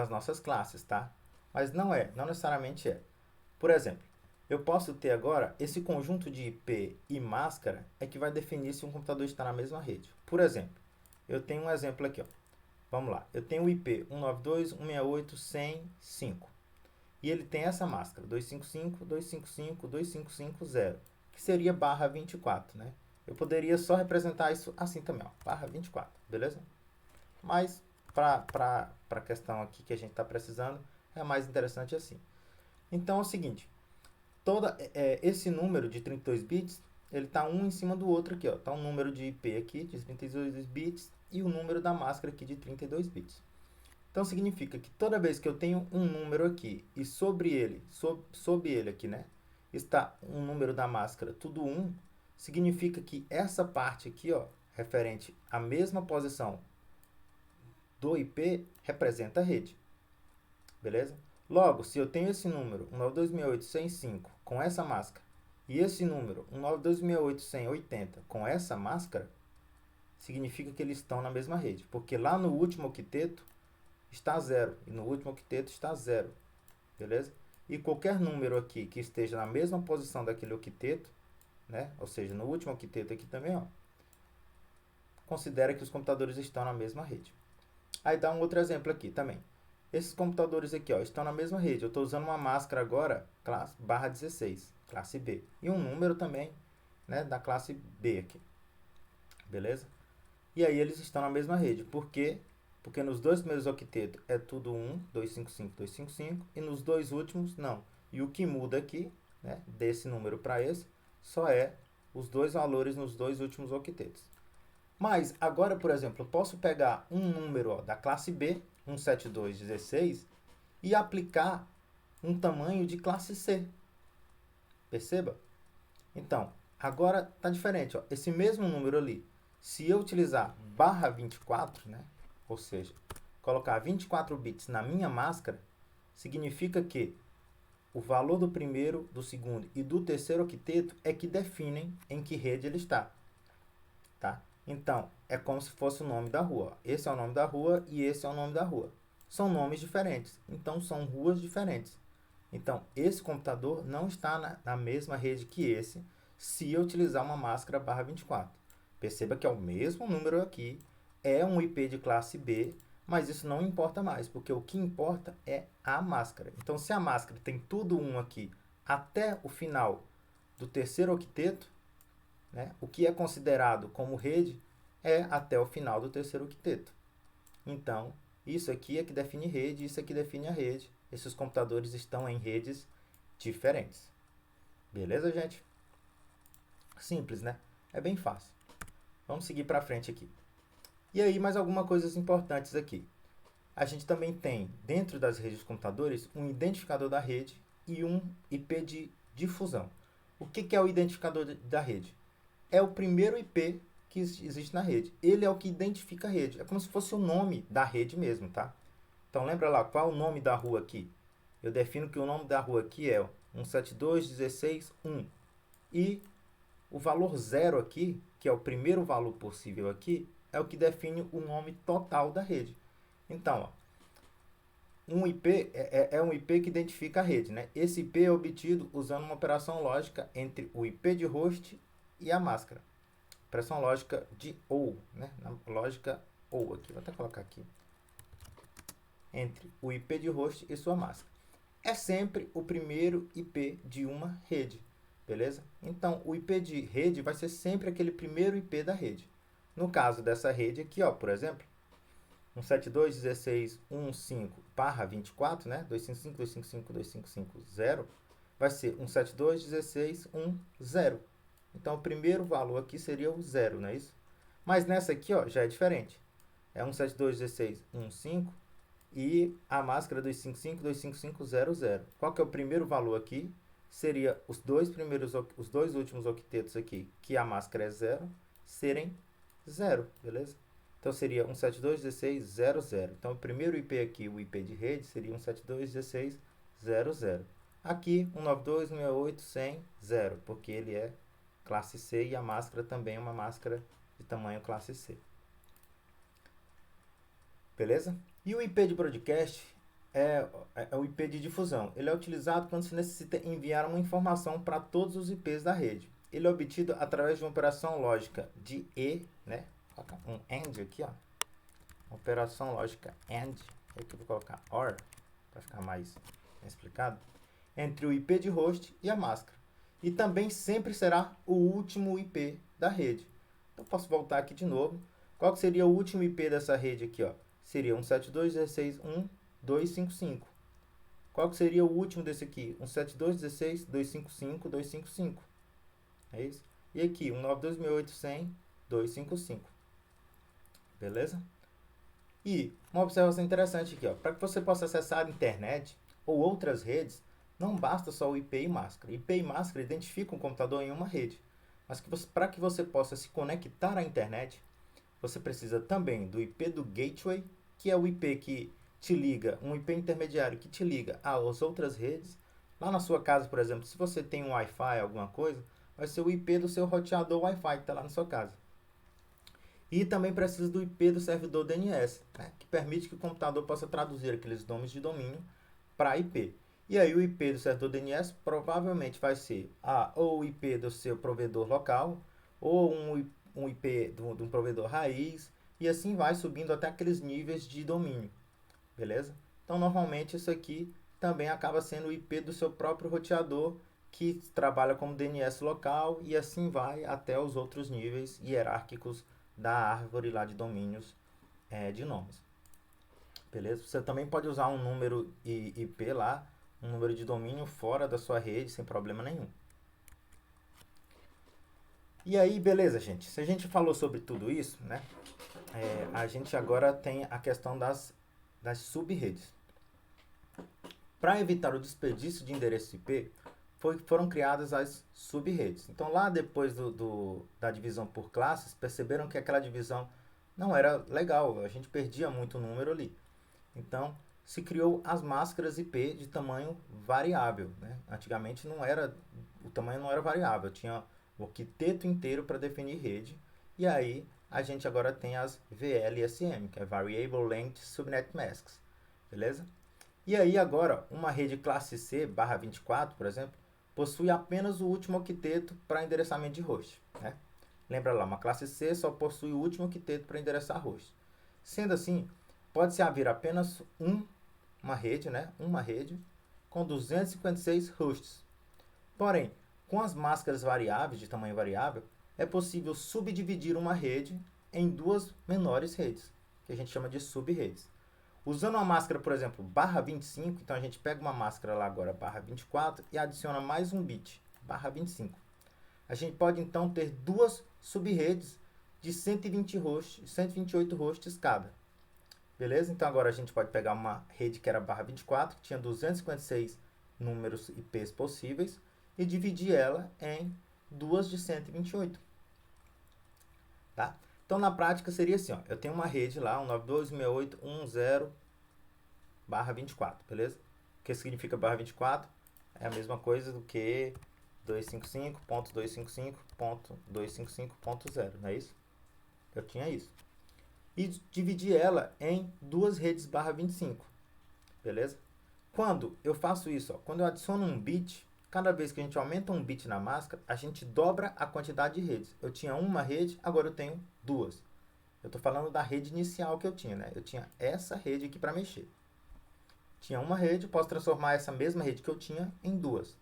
nossas classes, tá? Mas não necessariamente é. Por exemplo, eu posso ter agora esse conjunto de IP e máscara é que vai definir se um computador está na mesma rede. Por exemplo, eu tenho um exemplo aqui, ó. Vamos lá, eu tenho o IP 192.168.100.5 e ele tem essa máscara 255.255.255.0, que seria barra 24, né? Eu poderia só representar isso assim também, ó, barra 24, beleza? Mas para a questão aqui que a gente está precisando, é mais interessante assim. Então é o seguinte, esse número de 32 bits, ele está um em cima do outro aqui, ó. Tá um número de IP aqui de 32 bits e o número da máscara aqui de 32 bits. Então significa que toda vez que eu tenho um número aqui e sobre ele aqui, né, está um número da máscara tudo 1, significa que essa parte aqui, ó, referente à mesma posição do IP, representa a rede. Beleza? Logo, se eu tenho esse número 192.168.105 com essa máscara e esse número 192.168.180 com essa máscara, significa que eles estão na mesma rede, porque lá no último octeto está 0 e no último octeto está 0, beleza? E qualquer número aqui que esteja na mesma posição daquele octeto, né? Ou seja, no último octeto aqui também, ó, considera que os computadores estão na mesma rede. Aí dá um outro exemplo aqui também. Esses computadores aqui, ó, estão na mesma rede. Eu estou usando uma máscara agora, barra 16, classe B. E um número também, né, da classe B aqui. Beleza? E aí eles estão na mesma rede. Por quê? Porque nos dois primeiros octetos é tudo 1, 255, 255. E nos dois últimos, não. E o que muda aqui, né, desse número para esse, só é os dois valores nos dois últimos octetos. Mas agora, por exemplo, eu posso pegar um número da classe B, 17216, e aplicar um tamanho de classe C. Perceba? Então, agora está diferente. Ó. Esse mesmo número ali, se eu utilizar barra 24, né, ou seja, colocar 24 bits na minha máscara, significa que o valor do primeiro, do segundo e do terceiro octeto é que definem em que rede ele está. Tá? Então, é como se fosse o nome da rua. Esse é o nome da rua e esse é o nome da rua. São nomes diferentes, então são ruas diferentes. Então, esse computador não está na mesma rede que esse, se eu utilizar uma máscara barra 24. Perceba que é o mesmo número aqui, é um IP de classe B, mas isso não importa mais, porque o que importa é a máscara. Então, se a máscara tem tudo 1 aqui até o final do terceiro octeto, né, o que é considerado como rede é até o final do terceiro octeto. Então, isso aqui é que define rede, isso aqui define a rede. Esses computadores estão em redes diferentes. Beleza, gente? Simples, né? É bem fácil. Vamos seguir para frente aqui. E aí, mais algumas coisas importantes aqui. A gente também tem, dentro das redes de computadores, um identificador da rede e um IP de difusão. O que é o identificador da rede? É o primeiro IP que existe na rede. Ele é o que identifica a rede. É como se fosse o nome da rede mesmo, tá? Então, lembra lá, qual é o nome da rua aqui? Eu defino que o nome da rua aqui é 172.16.1. E o valor 0 aqui, que é o primeiro valor possível aqui, é o que define o nome total da rede. Então, ó, um IP é um IP que identifica a rede, né? Esse IP é obtido usando uma operação lógica entre o IP de host e a máscara. Operação lógica de OU, né? Na lógica OU aqui, vou até colocar aqui. Entre o IP de host e sua máscara. É sempre o primeiro IP de uma rede, beleza? Então, o IP de rede vai ser sempre aquele primeiro IP da rede. No caso dessa rede aqui, ó, por exemplo, 172.16.1.5/24, né? 255.255.255.0 vai ser 172.16.1.0. Então, o primeiro valor aqui seria o 0, não é isso? Mas nessa aqui, ó, já é diferente. É 172.16.1.5 e a máscara 255.255.00. Qual que é o primeiro valor aqui? Seria os dois últimos octetos aqui, que a máscara é 0, serem 0, beleza? Então, seria 172.16.00. Então, o primeiro IP aqui, o IP de rede, seria 172.16.00. Aqui, 192.168.100.0, porque ele é classe C e a máscara também é uma máscara de tamanho classe C. Beleza? E o IP de broadcast é o IP de difusão. Ele é utilizado quando se necessita enviar uma informação para todos os IPs da rede. Ele é obtido através de uma operação lógica de E, né? Um AND aqui, ó. Operação lógica AND. Aqui eu vou colocar OR, para ficar mais explicado. Entre o IP de host e a máscara. E também sempre será o último IP da rede. Então, posso voltar aqui de novo. Qual que seria o último IP dessa rede aqui, ó? Seria 172.16.1.255. Qual que seria o último desse aqui? 172.16.255.255. É isso? E aqui, 192.168.100.255. Beleza? E uma observação interessante aqui, ó. Para que você possa acessar a internet ou outras redes, não basta só o IP e máscara. IP e máscara identificam o computador em uma rede. Mas para que você possa se conectar à internet, você precisa também do IP do gateway, que é o IP que te liga, um IP intermediário que te liga às outras redes. Lá na sua casa, por exemplo, se você tem um Wi-Fi, alguma coisa, vai ser o IP do seu roteador Wi-Fi que está lá na sua casa. E também precisa do IP do servidor DNS, né, que permite que o computador possa traduzir aqueles nomes de domínio para IP. E aí o IP do servidor DNS provavelmente vai ser ou o IP do seu provedor local, ou um IP de um provedor raiz, e assim vai subindo até aqueles níveis de domínio, beleza? Então, normalmente, isso aqui também acaba sendo o IP do seu próprio roteador, que trabalha como DNS local, e assim vai até os outros níveis hierárquicos da árvore lá de domínios de nomes. Beleza? Você também pode usar um número IP lá, um número de domínio fora da sua rede sem problema nenhum. E aí, beleza, gente? Se a gente falou sobre tudo isso, né? A gente agora tem a questão das sub-redes. Para evitar o desperdício de endereço IP, foram criadas as sub-redes. Então, lá depois da divisão por classes, perceberam que aquela divisão não era legal, a gente perdia muito número ali. Então, se criou as máscaras IP de tamanho variável. Né? Antigamente o tamanho não era variável, tinha o octeto inteiro para definir rede. E aí a gente agora tem as VLSM, que é Variable Length Subnet Masks. Beleza? E aí agora, uma rede classe C /24, por exemplo, possui apenas o último octeto para endereçamento de host. Né? Lembra lá, uma classe C só possui o último octeto para endereçar host. Sendo assim, pode-se haver apenas uma rede, né? Uma rede com 256 hosts. Porém, com as máscaras variáveis de tamanho variável, é possível subdividir uma rede em duas menores redes, que a gente chama de sub-redes. Usando uma máscara, por exemplo, /25, então a gente pega uma máscara lá agora /24 e adiciona mais um bit, /25. A gente pode então ter duas sub-redes de 128 hosts cada. Beleza? Então agora a gente pode pegar uma rede que era /24, que tinha 256 números IPs possíveis, e dividir ela em duas de 128. Tá? Então na prática seria assim, ó, eu tenho uma rede lá, 192.168.10/24, beleza? O que significa /24? É a mesma coisa do que 255.255.255.0, não é isso? Eu tinha isso. E dividir ela em duas redes /25, beleza? Quando eu faço isso, ó, quando eu adiciono um bit, cada vez que a gente aumenta um bit na máscara, a gente dobra a quantidade de redes. Eu tinha uma rede, agora eu tenho duas. Eu estou falando da rede inicial que eu tinha, né? Eu tinha essa rede aqui para mexer. Tinha uma rede, posso transformar essa mesma rede que eu tinha em duas.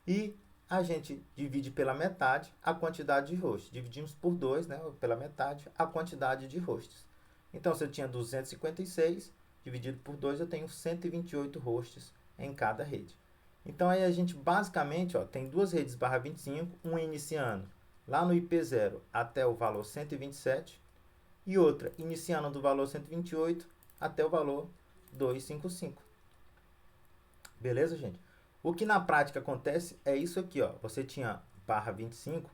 E a gente divide pela metade a quantidade de hosts. Dividimos por 2, né, pela metade, a quantidade de hosts. Então, se eu tinha 256, dividido por 2, eu tenho 128 hosts em cada rede. Então, aí a gente basicamente tem duas redes /25, uma iniciando lá no IP0 até o valor 127 e outra iniciando do valor 128 até o valor 255. Beleza, gente? O que na prática acontece é isso aqui, ó. Você tinha /25,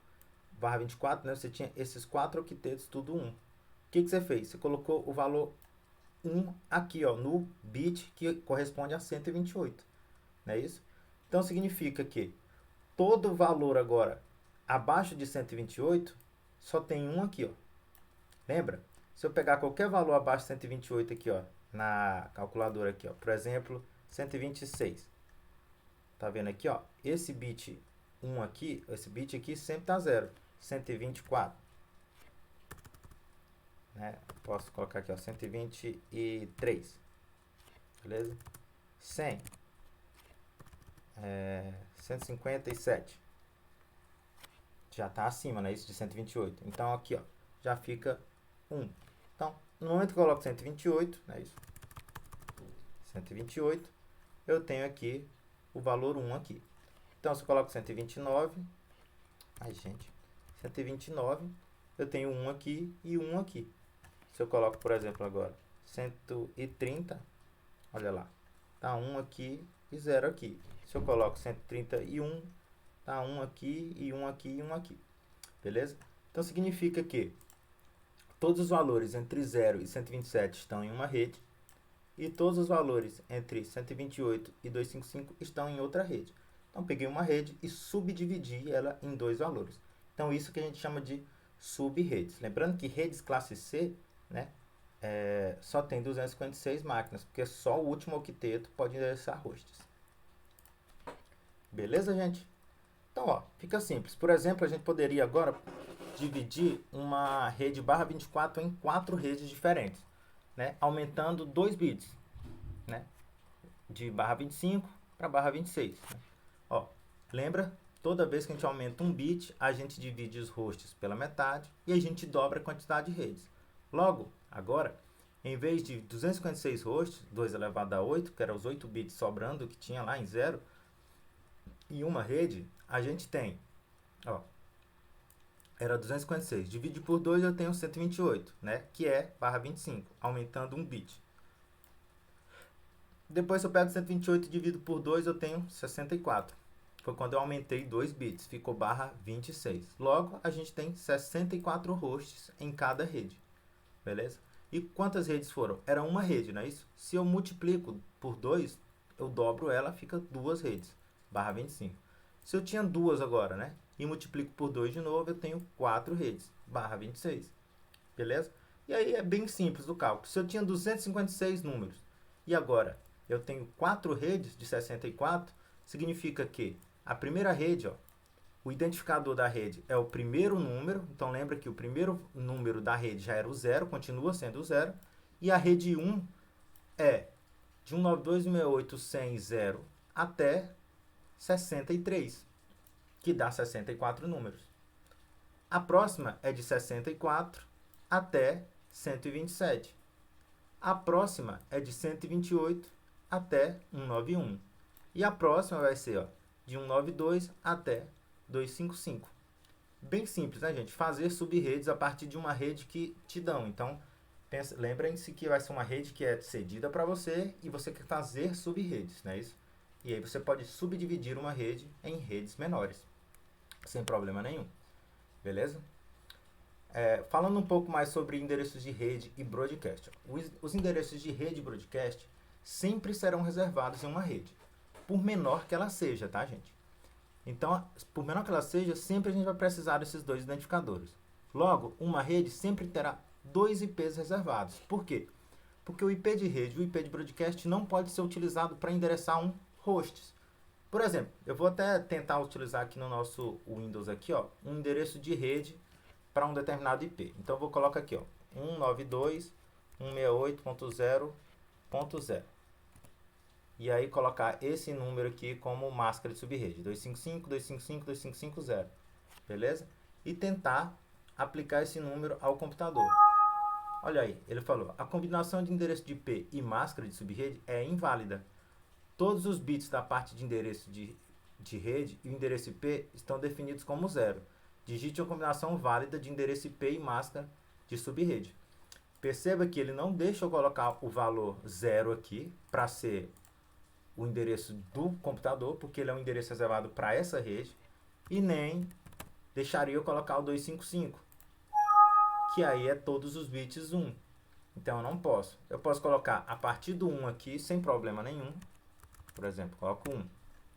/24, né? Você tinha esses 4 octetos, tudo 1. O que você fez? Você colocou o valor 1 aqui, ó, no bit que corresponde a 128. Não é isso? Então significa que todo valor agora abaixo de 128 só tem um aqui, ó. Lembra? Se eu pegar qualquer valor abaixo de 128 aqui, ó, na calculadora aqui, ó, por exemplo, 126. Tá vendo aqui, ó? Esse bit 1 aqui, esse bit aqui sempre tá 0. 124. Né? Posso colocar aqui, ó, 123. Beleza? 100. 157. Já tá acima, né? Isso de 128. Então, aqui, ó, já fica 1. Então, no momento que eu coloco 128, né? Isso. 128, eu tenho aqui o valor 1 aqui. Então, se eu coloco 129, ai, gente, 129, eu tenho 1 aqui e 1 aqui. Se eu coloco, por exemplo, agora 130, olha lá, tá 1 aqui e 0 aqui. Se eu coloco 131, tá 1 aqui e 1 aqui e 1 aqui. Beleza? Então, significa que todos os valores entre 0 e 127 estão em uma rede, e todos os valores entre 128 e 255 estão em outra rede. Então, peguei uma rede e subdividi ela em dois valores. Então, isso que a gente chama de sub-redes. Lembrando que redes classe C, né, só tem 256 máquinas, porque só o último octeto pode endereçar hosts. Beleza, gente? Então, ó, fica simples. Por exemplo, a gente poderia agora dividir uma rede /24 em 4 redes diferentes, né, aumentando 2 bits, né, de /25 para /26. Né? Ó, lembra? Toda vez que a gente aumenta um bit, a gente divide os hosts pela metade e a gente dobra a quantidade de redes. Logo, agora, em vez de 256 hosts, 2 elevado a 8, que eram os 8 bits sobrando que tinha lá em 0, em uma rede, a gente tem, ó, era 256. Divide por 2, eu tenho 128, né? Que é barra 25, aumentando um bit. Depois, se eu pego 128 e divido por 2, eu tenho 64. Foi quando eu aumentei 2 bits, ficou barra 26. Logo, a gente tem 64 hosts em cada rede, beleza? E quantas redes foram? Era uma rede, não é isso? Se eu multiplico por 2, eu dobro ela, fica 2 redes, barra 25. Se eu tinha 2 agora, né? E multiplico por 2 de novo, eu tenho 4 redes, barra 26, beleza? E aí é bem simples o cálculo. Se eu tinha 256 números e agora eu tenho 4 redes de 64, significa que a primeira rede, ó, o identificador da rede é o primeiro número, então lembra que o primeiro número da rede já era o 0, continua sendo o 0, e a rede 1 é de 192.168.100.0 até 63, que dá 64 números. A próxima é de 64 até 127. A próxima é de 128 até 191. E a próxima vai ser, ó, de 192 até 255. Bem simples, né, gente? Fazer subredes a partir de uma rede que te dão. Então, lembrem-se que vai ser uma rede que é cedida para você e você quer fazer subredes, não é isso? E aí você pode subdividir uma rede em redes menores, sem problema nenhum. Beleza? Falando um pouco mais sobre endereços de rede e broadcast. Os endereços de rede e broadcast sempre serão reservados em uma rede, por menor que ela seja, tá, gente? Então, por menor que ela seja, sempre a gente vai precisar desses dois identificadores. Logo, uma rede sempre terá 2 IPs reservados. Por quê? Porque o IP de rede e o IP de broadcast não pode ser utilizado para endereçar um hosts. Por exemplo, eu vou até tentar utilizar aqui no nosso Windows aqui, ó, um endereço de rede para um determinado IP. Então, eu vou colocar aqui, ó, 192.168.0.0. E aí colocar esse número aqui como máscara de subrede, 255.255.255.0, beleza? E tentar aplicar esse número ao computador. Olha aí, ele falou, a combinação de endereço de IP e máscara de subrede é inválida. Todos os bits da parte de endereço de rede e o endereço IP estão definidos como 0. Digite uma combinação válida de endereço IP e máscara de subrede. Perceba que ele não deixa eu colocar o valor 0 aqui para ser o endereço do computador, porque ele é um endereço reservado para essa rede, e nem deixaria eu colocar o 255, que aí é todos os bits 1. Então eu não posso. Eu posso colocar a partir do 1 aqui sem problema nenhum. Por exemplo, coloco 1,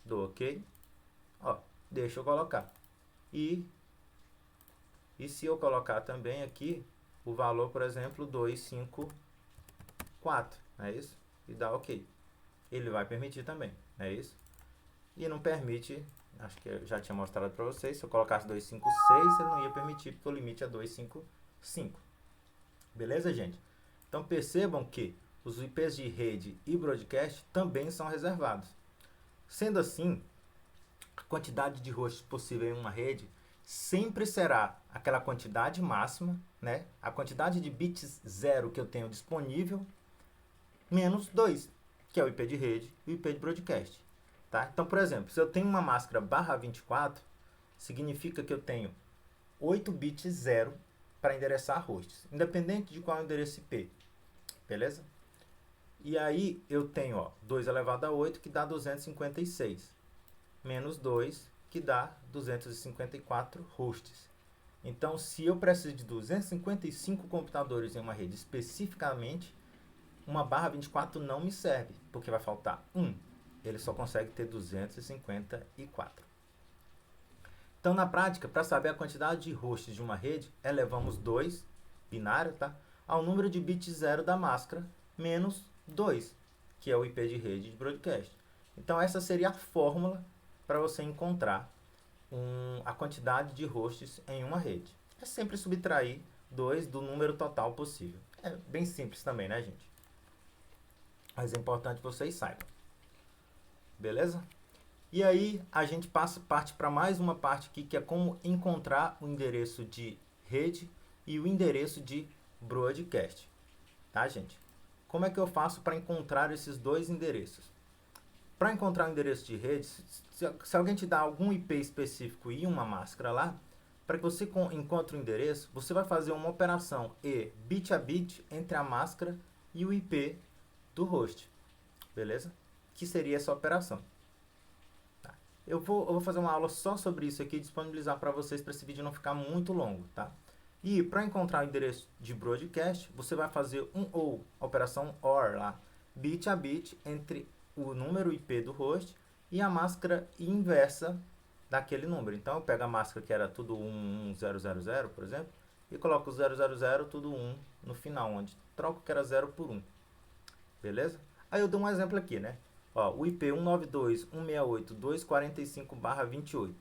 dou OK, ó, deixa eu colocar. E se eu colocar também aqui o valor, por exemplo, 254, é isso? E dá OK. Ele vai permitir também, é isso? E não permite, acho que eu já tinha mostrado para vocês, se eu colocasse 256, ele não ia permitir, porque o limite é 255. Beleza, gente? Então percebam que os IPs de rede e broadcast também são reservados. Sendo assim, a quantidade de hosts possível em uma rede sempre será aquela quantidade máxima, né? A quantidade de bits 0 que eu tenho disponível, menos 2, que é o IP de rede e o IP de broadcast. Tá? Então, por exemplo, se eu tenho uma máscara barra 24, significa que eu tenho 8 bits 0 para endereçar hosts, independente de qual endereço IP. Beleza? E aí eu tenho, ó, 2 elevado a 8, que dá 256, menos 2, que dá 254 hosts. Então, se eu preciso de 255 computadores em uma rede especificamente, uma barra 24 não me serve, porque vai faltar 1. Ele só consegue ter 254. Então, na prática, para saber a quantidade de hosts de uma rede, elevamos 2, binário, tá? Ao número de bits 0 da máscara, menos 2, que é o IP de rede de broadcast. Então, essa seria a fórmula para você encontrar a quantidade de hosts em uma rede. É sempre subtrair 2 do número total possível. É bem simples também, né, gente? Mas é importante que vocês saibam. Beleza? E aí a gente parte para mais uma parte aqui, que é como encontrar o endereço de rede e o endereço de broadcast. tá, gente? Como é que eu faço para encontrar esses dois endereços? Para encontrar o endereço de rede, se alguém te dá algum IP específico e uma máscara lá, para que você encontre o endereço, você vai fazer uma operação E bit a bit entre a máscara e o IP do host, beleza? Que seria essa operação. Tá? Eu vou fazer uma aula só sobre isso aqui e disponibilizar para vocês para esse vídeo não ficar muito longo, tá? E para encontrar o endereço de broadcast, você vai fazer a operação OR lá, bit a bit entre o número IP do host e a máscara inversa daquele número. Então eu pego a máscara que era tudo 11000, por exemplo, e coloco o 000 tudo 1 no final, onde troco que era 0 por 1. Beleza? Aí eu dou um exemplo aqui, né? Ó, o IP 192.168.245/28,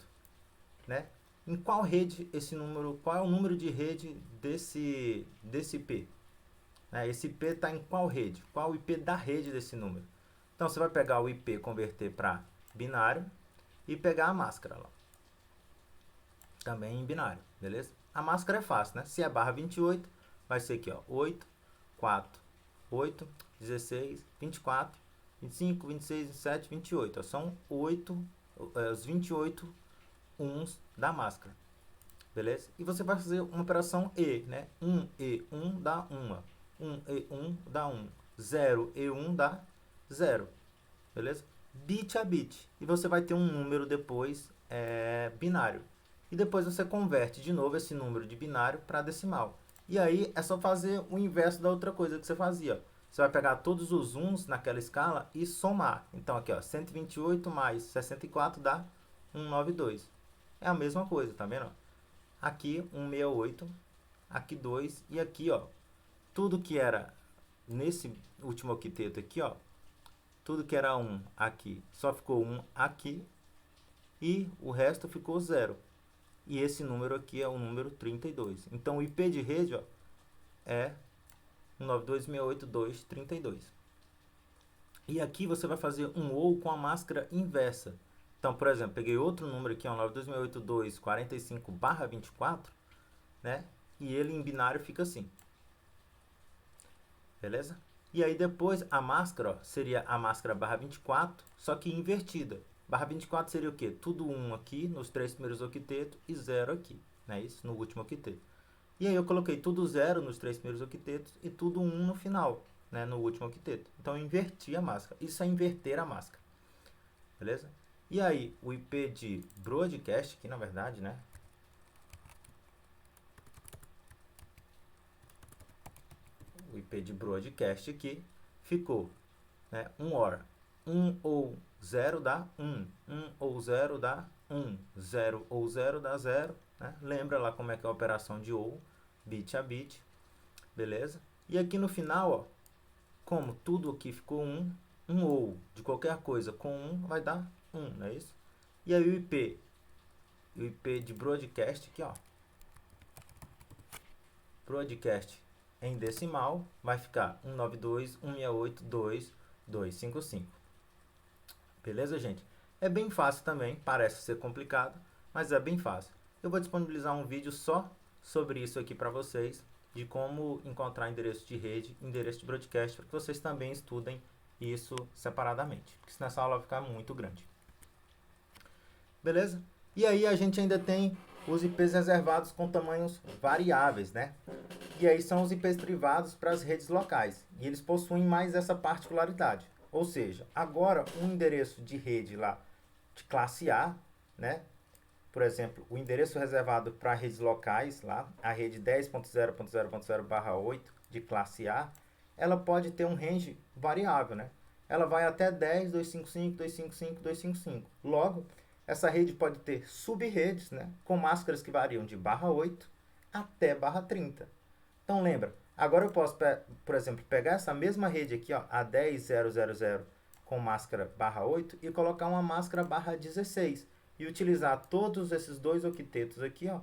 né? Em qual rede esse número, qual é o número de rede desse IP? Né? Esse IP está em qual rede? Qual o IP da rede desse número? Então você vai pegar o IP, converter para binário e pegar a máscara lá. Também em binário, beleza? A máscara é fácil, né? Se é barra 28, vai ser aqui, ó, 8, 4, 8, 16, 24, 25, 26, 27, 28. Ó, são os 28 uns da máscara, beleza? E você vai fazer uma operação E, né? 1E1 dá 1, 1E1 dá 1, 0E1 dá 0, beleza? Bit a bit. E você vai ter um número depois binário. E depois você converte de novo esse número de binário para decimal. E aí é só fazer o inverso da outra coisa que você fazia. Você vai pegar todos os uns naquela escala e somar. Então aqui, ó, 128 mais 64 dá 192. É a mesma coisa, tá vendo? Aqui 168, aqui 2 e aqui, ó, tudo que era nesse último octeto aqui, ó, tudo que era 1 aqui, só ficou 1 aqui e o resto ficou 0. E esse número aqui é o número 32. Então o IP de rede, ó, é 192.168.232. E aqui você vai fazer um OU com a máscara inversa. Então, por exemplo, peguei outro número aqui, ó, 92.168.245/24, né? E ele em binário fica assim. Beleza? E aí depois a máscara, ó, seria a máscara barra 24, só que invertida. Barra 24 seria o quê? Tudo 1 aqui nos 3 primeiros octetos e 0 aqui, né? Isso no último octeto. E aí eu coloquei tudo 0 nos 3 primeiros octetos e tudo 1 no final, né? No último octeto. Então eu inverti a máscara. Isso é inverter a máscara. Beleza? E aí o IP de broadcast, aqui na verdade, né? O IP de broadcast aqui ficou, né? Um OR. 1 ou 0 dá 1. 1 ou 0 dá 1. 0 ou 0 dá 0. Né? Lembra lá como é que é a operação de OU, bit a bit. Beleza? E aqui no final, ó, como tudo aqui ficou 1, um OU de qualquer coisa com 1 vai dar 1, não é isso? E aí o IP de broadcast aqui, ó. Broadcast em decimal vai ficar 192.168.255. Beleza, gente? É bem fácil também, parece ser complicado, mas é bem fácil. Eu vou disponibilizar um vídeo só sobre isso aqui para vocês, de como encontrar endereço de rede, endereço de broadcast, para que vocês também estudem isso separadamente, porque senão essa aula vai ficar muito grande. Beleza? E aí a gente ainda tem os IPs reservados com tamanhos variáveis, né? E aí são os IPs privados para as redes locais, e eles possuem mais essa particularidade. Ou seja, agora um endereço de rede lá de classe A, né? Por exemplo, o endereço reservado para redes locais, lá, a rede 10.0.0.0/8 de classe A, ela pode ter um range variável, né? Ela vai até 10, 255, 255, 255. Logo, essa rede pode ter sub-redes, né? Com máscaras que variam de /8 até /30. Então lembra, agora eu posso, por exemplo, pegar essa mesma rede aqui, ó, a 10.0.0.0 com máscara /8 e colocar uma máscara /16 e utilizar todos esses dois octetos aqui, ó,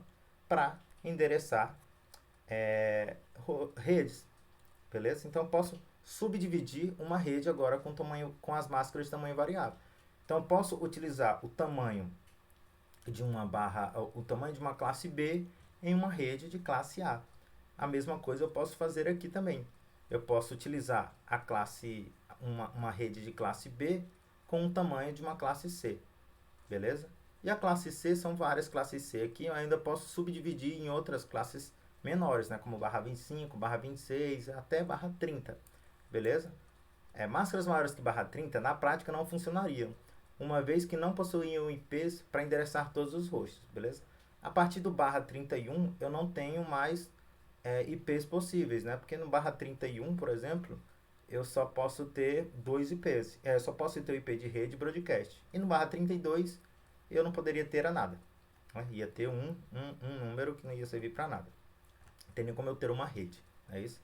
para endereçar redes, beleza? Então eu posso subdividir uma rede agora com as máscaras de tamanho variável. Então eu posso utilizar o tamanho de uma classe B em uma rede de classe A. A mesma coisa eu posso fazer aqui também. eu posso utilizar a classe, uma rede de classe B com o tamanho de uma classe C, beleza? E a classe C são várias classes C aqui, eu ainda posso subdividir em outras classes menores, né? Como barra 25, barra 26, até barra 30, beleza? Máscaras maiores que barra 30 na prática não funcionariam, uma vez que não possuíam IPs para endereçar todos os hosts, beleza? A partir do barra 31 eu não tenho mais IPs possíveis, né? Porque no barra 31, por exemplo, eu só posso ter dois IPs. Só posso ter o IP de rede e broadcast. E no barra 32 eu não poderia ter a nada. Né? Ia ter um número que não ia servir para nada. Não tem nem como eu ter uma rede. É isso?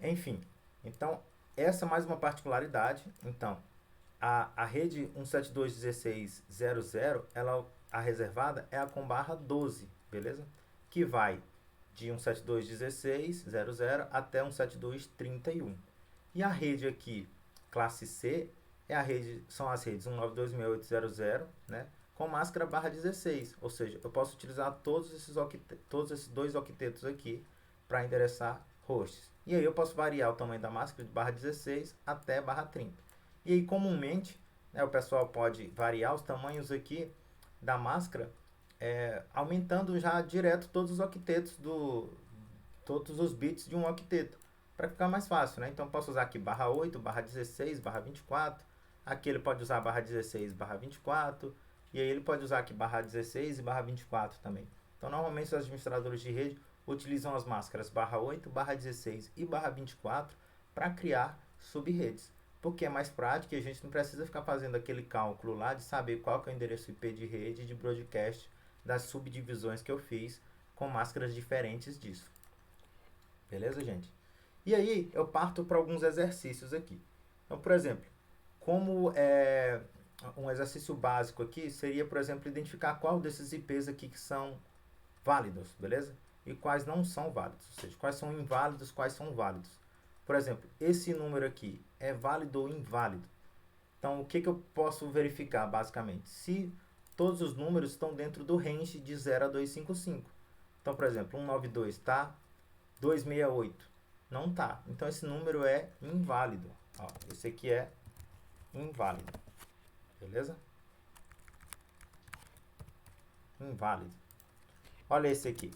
Enfim, então essa é mais uma particularidade. Então, a rede 172.16.00, a reservada é a com barra 12, beleza? Que vai de 172.16.00 até 172.31. E a rede aqui, classe C, são as redes 192.68.00, né? Com máscara barra 16, ou seja, eu posso utilizar todos esses dois octetos aqui para endereçar hosts. E aí eu posso variar o tamanho da máscara de barra 16 até barra 30. E aí comumente, né, o pessoal pode variar os tamanhos aqui da máscara, aumentando já direto todos os octetos todos os bits de um octeto, para ficar mais fácil, né? Então posso usar aqui barra 8, barra 16, barra 24, aqui ele pode usar barra 16, barra 24, e aí ele pode usar aqui barra 16 e barra 24 também. Então normalmente os administradores de rede utilizam as máscaras barra 8, barra 16 e barra 24 para criar subredes, porque é mais prático e a gente não precisa ficar fazendo aquele cálculo lá de saber qual que é o endereço IP de rede e de broadcast das subdivisões que eu fiz com máscaras diferentes disso. Beleza, gente? E aí eu parto para alguns exercícios aqui. Então, por exemplo, como um exercício básico aqui seria, por exemplo, identificar qual desses IPs aqui que são válidos, beleza? E quais não são válidos, ou seja, quais são inválidos, quais são válidos. Por exemplo, esse número aqui é válido ou inválido? Então, o que eu posso verificar, basicamente? Se todos os números estão dentro do range de 0 a 255. Então, por exemplo, 192 está, 268 não está. Então, esse número é inválido. Ó, esse aqui é inválido. Beleza? Inválido. Olha esse aqui.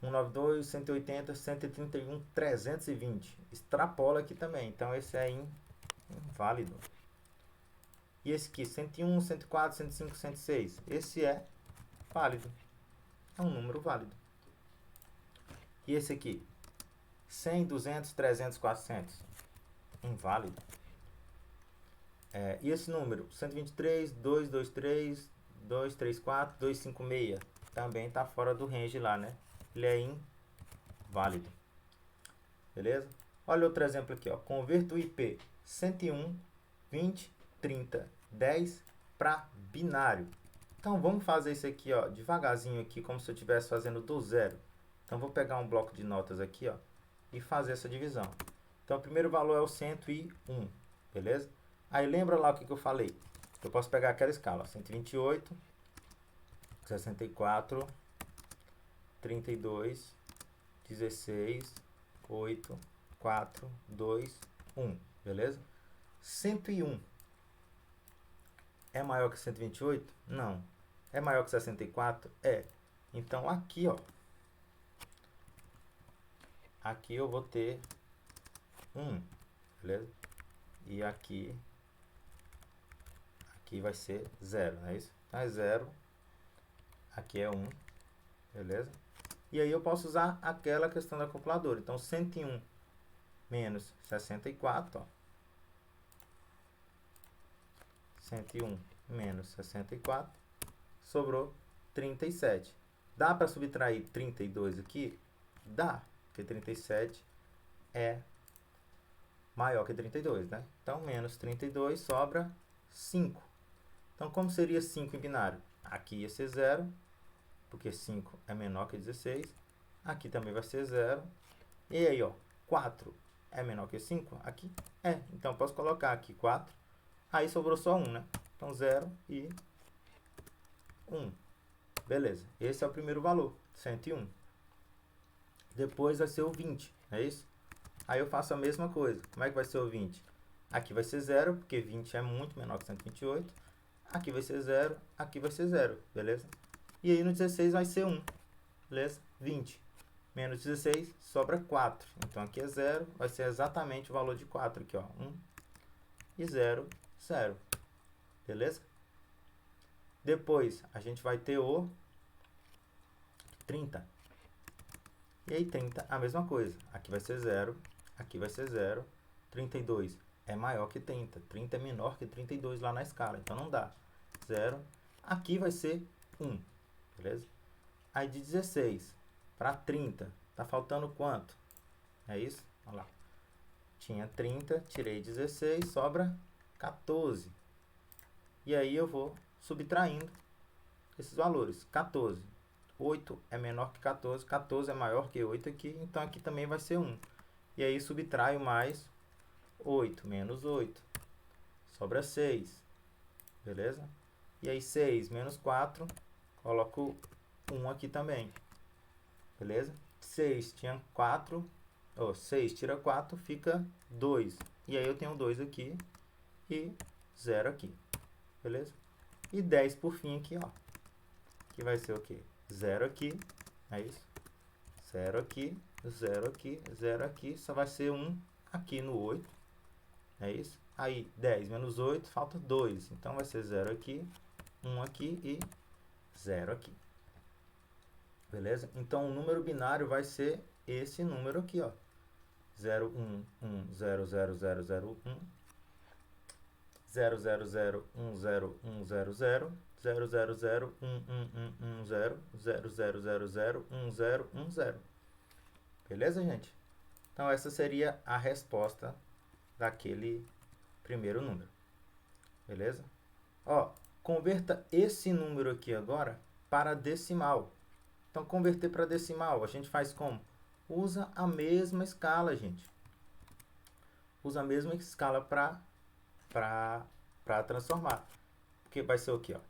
192, 180, 131, 320. Extrapola aqui também. Então, esse é inválido. E esse aqui, 101, 104, 105, 106. Esse é válido. É um número válido. E esse aqui, 100, 200, 300, 400. Inválido. E esse número, 123, 223, 234, 256. Também está fora do range lá, né? Ele é inválido. Beleza? Olha outro exemplo aqui, ó. Converta o IP 101, 20, 30, 10 para binário. Então vamos fazer isso aqui, ó, devagarzinho aqui, como se eu estivesse fazendo do zero. Então vou pegar um bloco de notas aqui, ó, e fazer essa divisão. Então o primeiro valor é o 101, beleza? Aí lembra lá o que eu falei? Eu posso pegar aquela escala, 128, 64, 32, 16, 8, 4, 2, 1, beleza? 101 é maior que 128? Não. É maior que 64? É. Então aqui, ó, aqui eu vou ter 1, beleza? E aqui vai ser 0, não é isso? Então é 0, aqui é 1, beleza? E aí eu posso usar aquela questão da calculadora. Então 101 menos 64, ó. 101 menos 64, sobrou 37. Dá para subtrair 32 aqui? Dá, porque 37 é maior que 32, né? Então, menos 32 sobra 5. Então, como seria 5 em binário? Aqui ia ser 0, porque 5 é menor que 16. Aqui também vai ser 0. E aí, ó, 4 é menor que 5? Aqui é. Então, posso colocar aqui 4. Aí sobrou só 1, né? Então, 0 e 1. Beleza. Esse é o primeiro valor, 101. Depois vai ser o 20. não é isso? Aí eu faço a mesma coisa. Como é que vai ser o 20? Aqui vai ser 0, porque 20 é muito menor que 128. Aqui vai ser 0, aqui vai ser 0, beleza? E aí no 16 vai ser 1, beleza? 20 menos 16 sobra 4. Então aqui é 0, vai ser exatamente o valor de 4 aqui, ó. 1 e 0, 0. Beleza? Depois a gente vai ter o 30. E aí 30, a mesma coisa. Aqui vai ser 0, aqui vai ser 0. 32 é maior que 30. 30 é menor que 32 lá na escala, então não dá. 0. Aqui vai ser 1, beleza? Aí de 16 para 30, tá faltando quanto? É isso? Olha lá. Tinha 30, tirei 16, sobra 14. E aí eu vou subtraindo esses valores. 14. 8 é menor que 14. 14 é maior que 8 aqui. Então aqui também vai ser 1. E aí subtraio mais 8 menos 8. Sobra 6. Beleza? E aí 6 menos 4. Coloco 1 aqui também. Beleza? 6 tinha 4. 6 tira 4, fica 2. E aí eu tenho 2 aqui e 0 aqui. Beleza? E 10 por fim aqui, ó. Que vai ser o quê? 0 aqui, é isso? 0 aqui, 0 aqui, 0 aqui. Só vai ser 1 aqui no 8. É isso? Aí 10 menos 8, falta 2. Então vai ser 0 aqui, 1 aqui e 0 aqui. Beleza? Então o número binário vai ser esse número aqui, ó. 0, 1, 1, 0, 0, 0, 0, 1. 0, 0, 0, 1, 0, 1, 0, 0. 0, 0, 0, 1, 1, 1, 1, 0. 0, 0, 0, 0, 1, 0, 1, 0. Beleza, gente? Então essa seria a resposta daquele primeiro número. Beleza? Ó, converta esse número aqui agora para decimal. Então, converter para decimal, a gente faz como? Usa a mesma escala, gente. Usa a mesma escala para transformar. Porque vai ser o quê? Ó?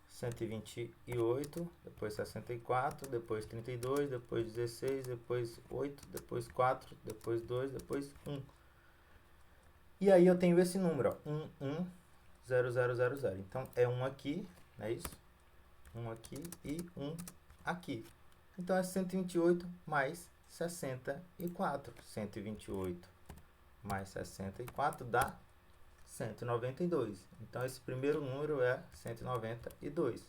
128, depois 64, depois 32, depois 16, depois 8, depois 4, depois 2, depois 1. E aí eu tenho esse número, ó, 1, 1, 0, 0, 0, 0. Então, é 1 aqui, não é isso? 1 aqui e 1 aqui. Então, é 128 mais 64. 128 mais 64 dá 192. Então, esse primeiro número é 192.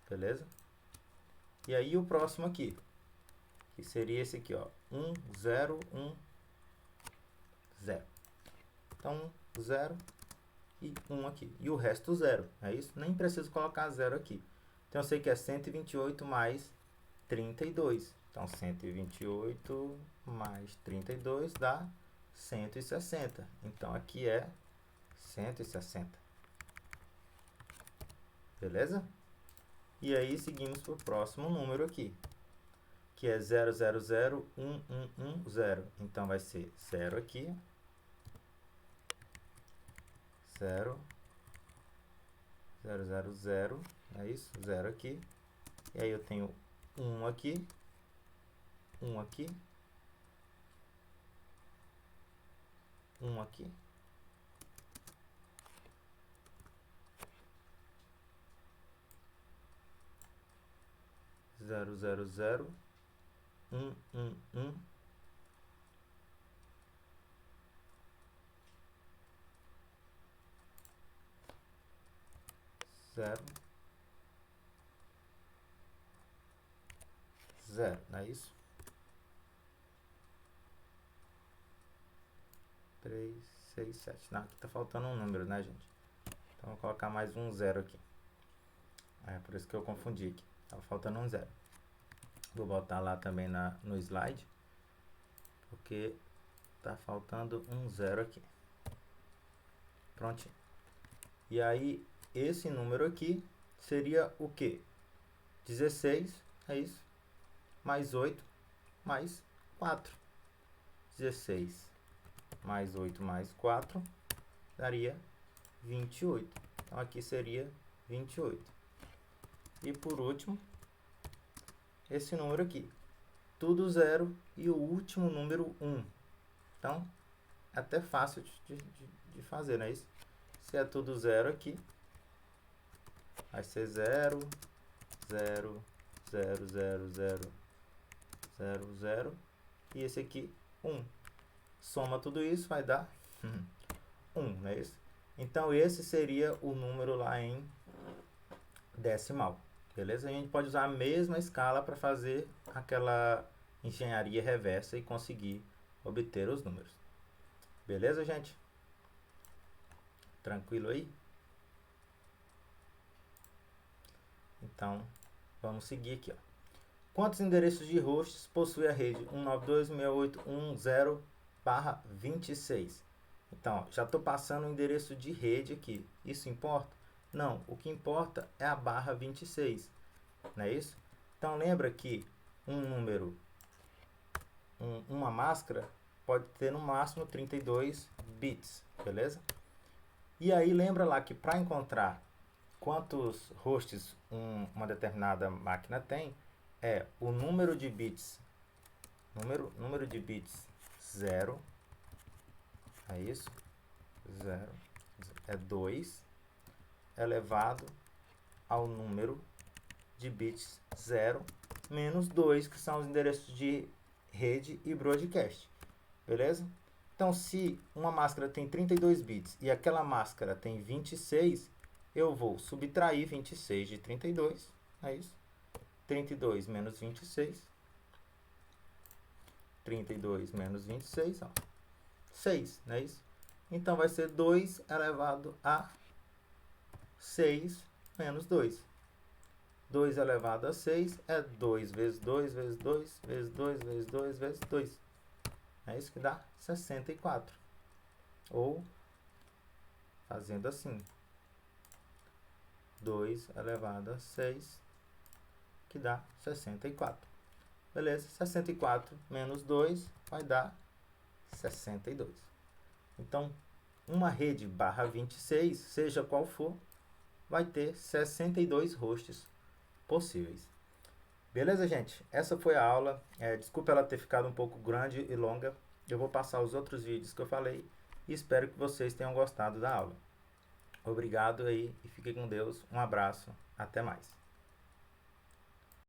Beleza? E aí, o próximo aqui, que seria esse aqui, ó, 1, 0, 1, 0. Então, 0 e 1 aqui. E o resto 0, é isso? Nem preciso colocar 0 aqui. Então, eu sei que é 128 mais 32. Então, 128 mais 32 dá 160. Então, aqui é 160. Beleza? E aí, seguimos para o próximo número aqui, que é 0, 0, 0, 1, 1, 1, 0. Então, vai ser 0 aqui, 0, 0, 0, 0, é isso? 0 aqui. E aí eu tenho 1 aqui, 1 aqui, 1 aqui. Zero, zero, zero, 1, 1, 1. 0, 0, não é isso? 3, 6, 7. Não, aqui tá faltando um número, né, gente? Então, vou colocar mais um 0 aqui. É por isso que eu confundi aqui. Tava faltando um 0. Vou botar lá também no slide, porque tá faltando um 0 aqui. Prontinho. E aí, esse número aqui seria o quê? 16, é isso? Mais 8, mais 4. 16 mais 8 mais 4 daria 28. Então, aqui seria 28. E por último, esse número aqui, tudo 0 e o último número 1. Então, é até fácil de fazer, não é isso? Se é tudo 0 aqui, vai ser 0, 0, 0, 0, 0, 0, 0. E esse aqui, 1. Soma tudo isso, vai dar 1, não é isso? Então, esse seria o número lá em decimal. Beleza? A gente pode usar a mesma escala para fazer aquela engenharia reversa e conseguir obter os números. Beleza, gente? Tranquilo aí? Então, vamos seguir aqui. Ó. Quantos endereços de hosts possui a rede 192.168.10/26? Então, ó, já estou passando o endereço de rede aqui. Isso importa? Não, o que importa é a barra 26. Não é isso? Então, lembra que um número, uma máscara, pode ter no máximo 32 bits, beleza? E aí, lembra lá que para encontrar quantos hosts uma determinada máquina tem, é o número de bits, número de bits 0, é isso? 0 é 2 elevado ao número de bits 0 menos 2, que são os endereços de rede e broadcast. Beleza? Então, se uma máscara tem 32 bits e aquela máscara tem 26, eu vou subtrair 26 de 32, é isso? 32 menos 26. 32 menos 26, ó. 6, não é isso? Então, vai ser 2 elevado a 6 menos 2. 2 elevado a 6 é 2 vezes 2 vezes 2 vezes 2 vezes 2 vezes 2. É isso que dá 64. Ou, fazendo assim, 2 elevado a 6, que dá 64. Beleza? 64 menos 2 vai dar 62. Então, uma rede barra 26, seja qual for, vai ter 62 hosts possíveis. Beleza, gente? Essa foi a aula. Desculpa ela ter ficado um pouco grande e longa. Eu vou passar os outros vídeos que eu falei e espero que vocês tenham gostado da aula. Obrigado aí e fiquem com Deus. Um abraço. Até mais.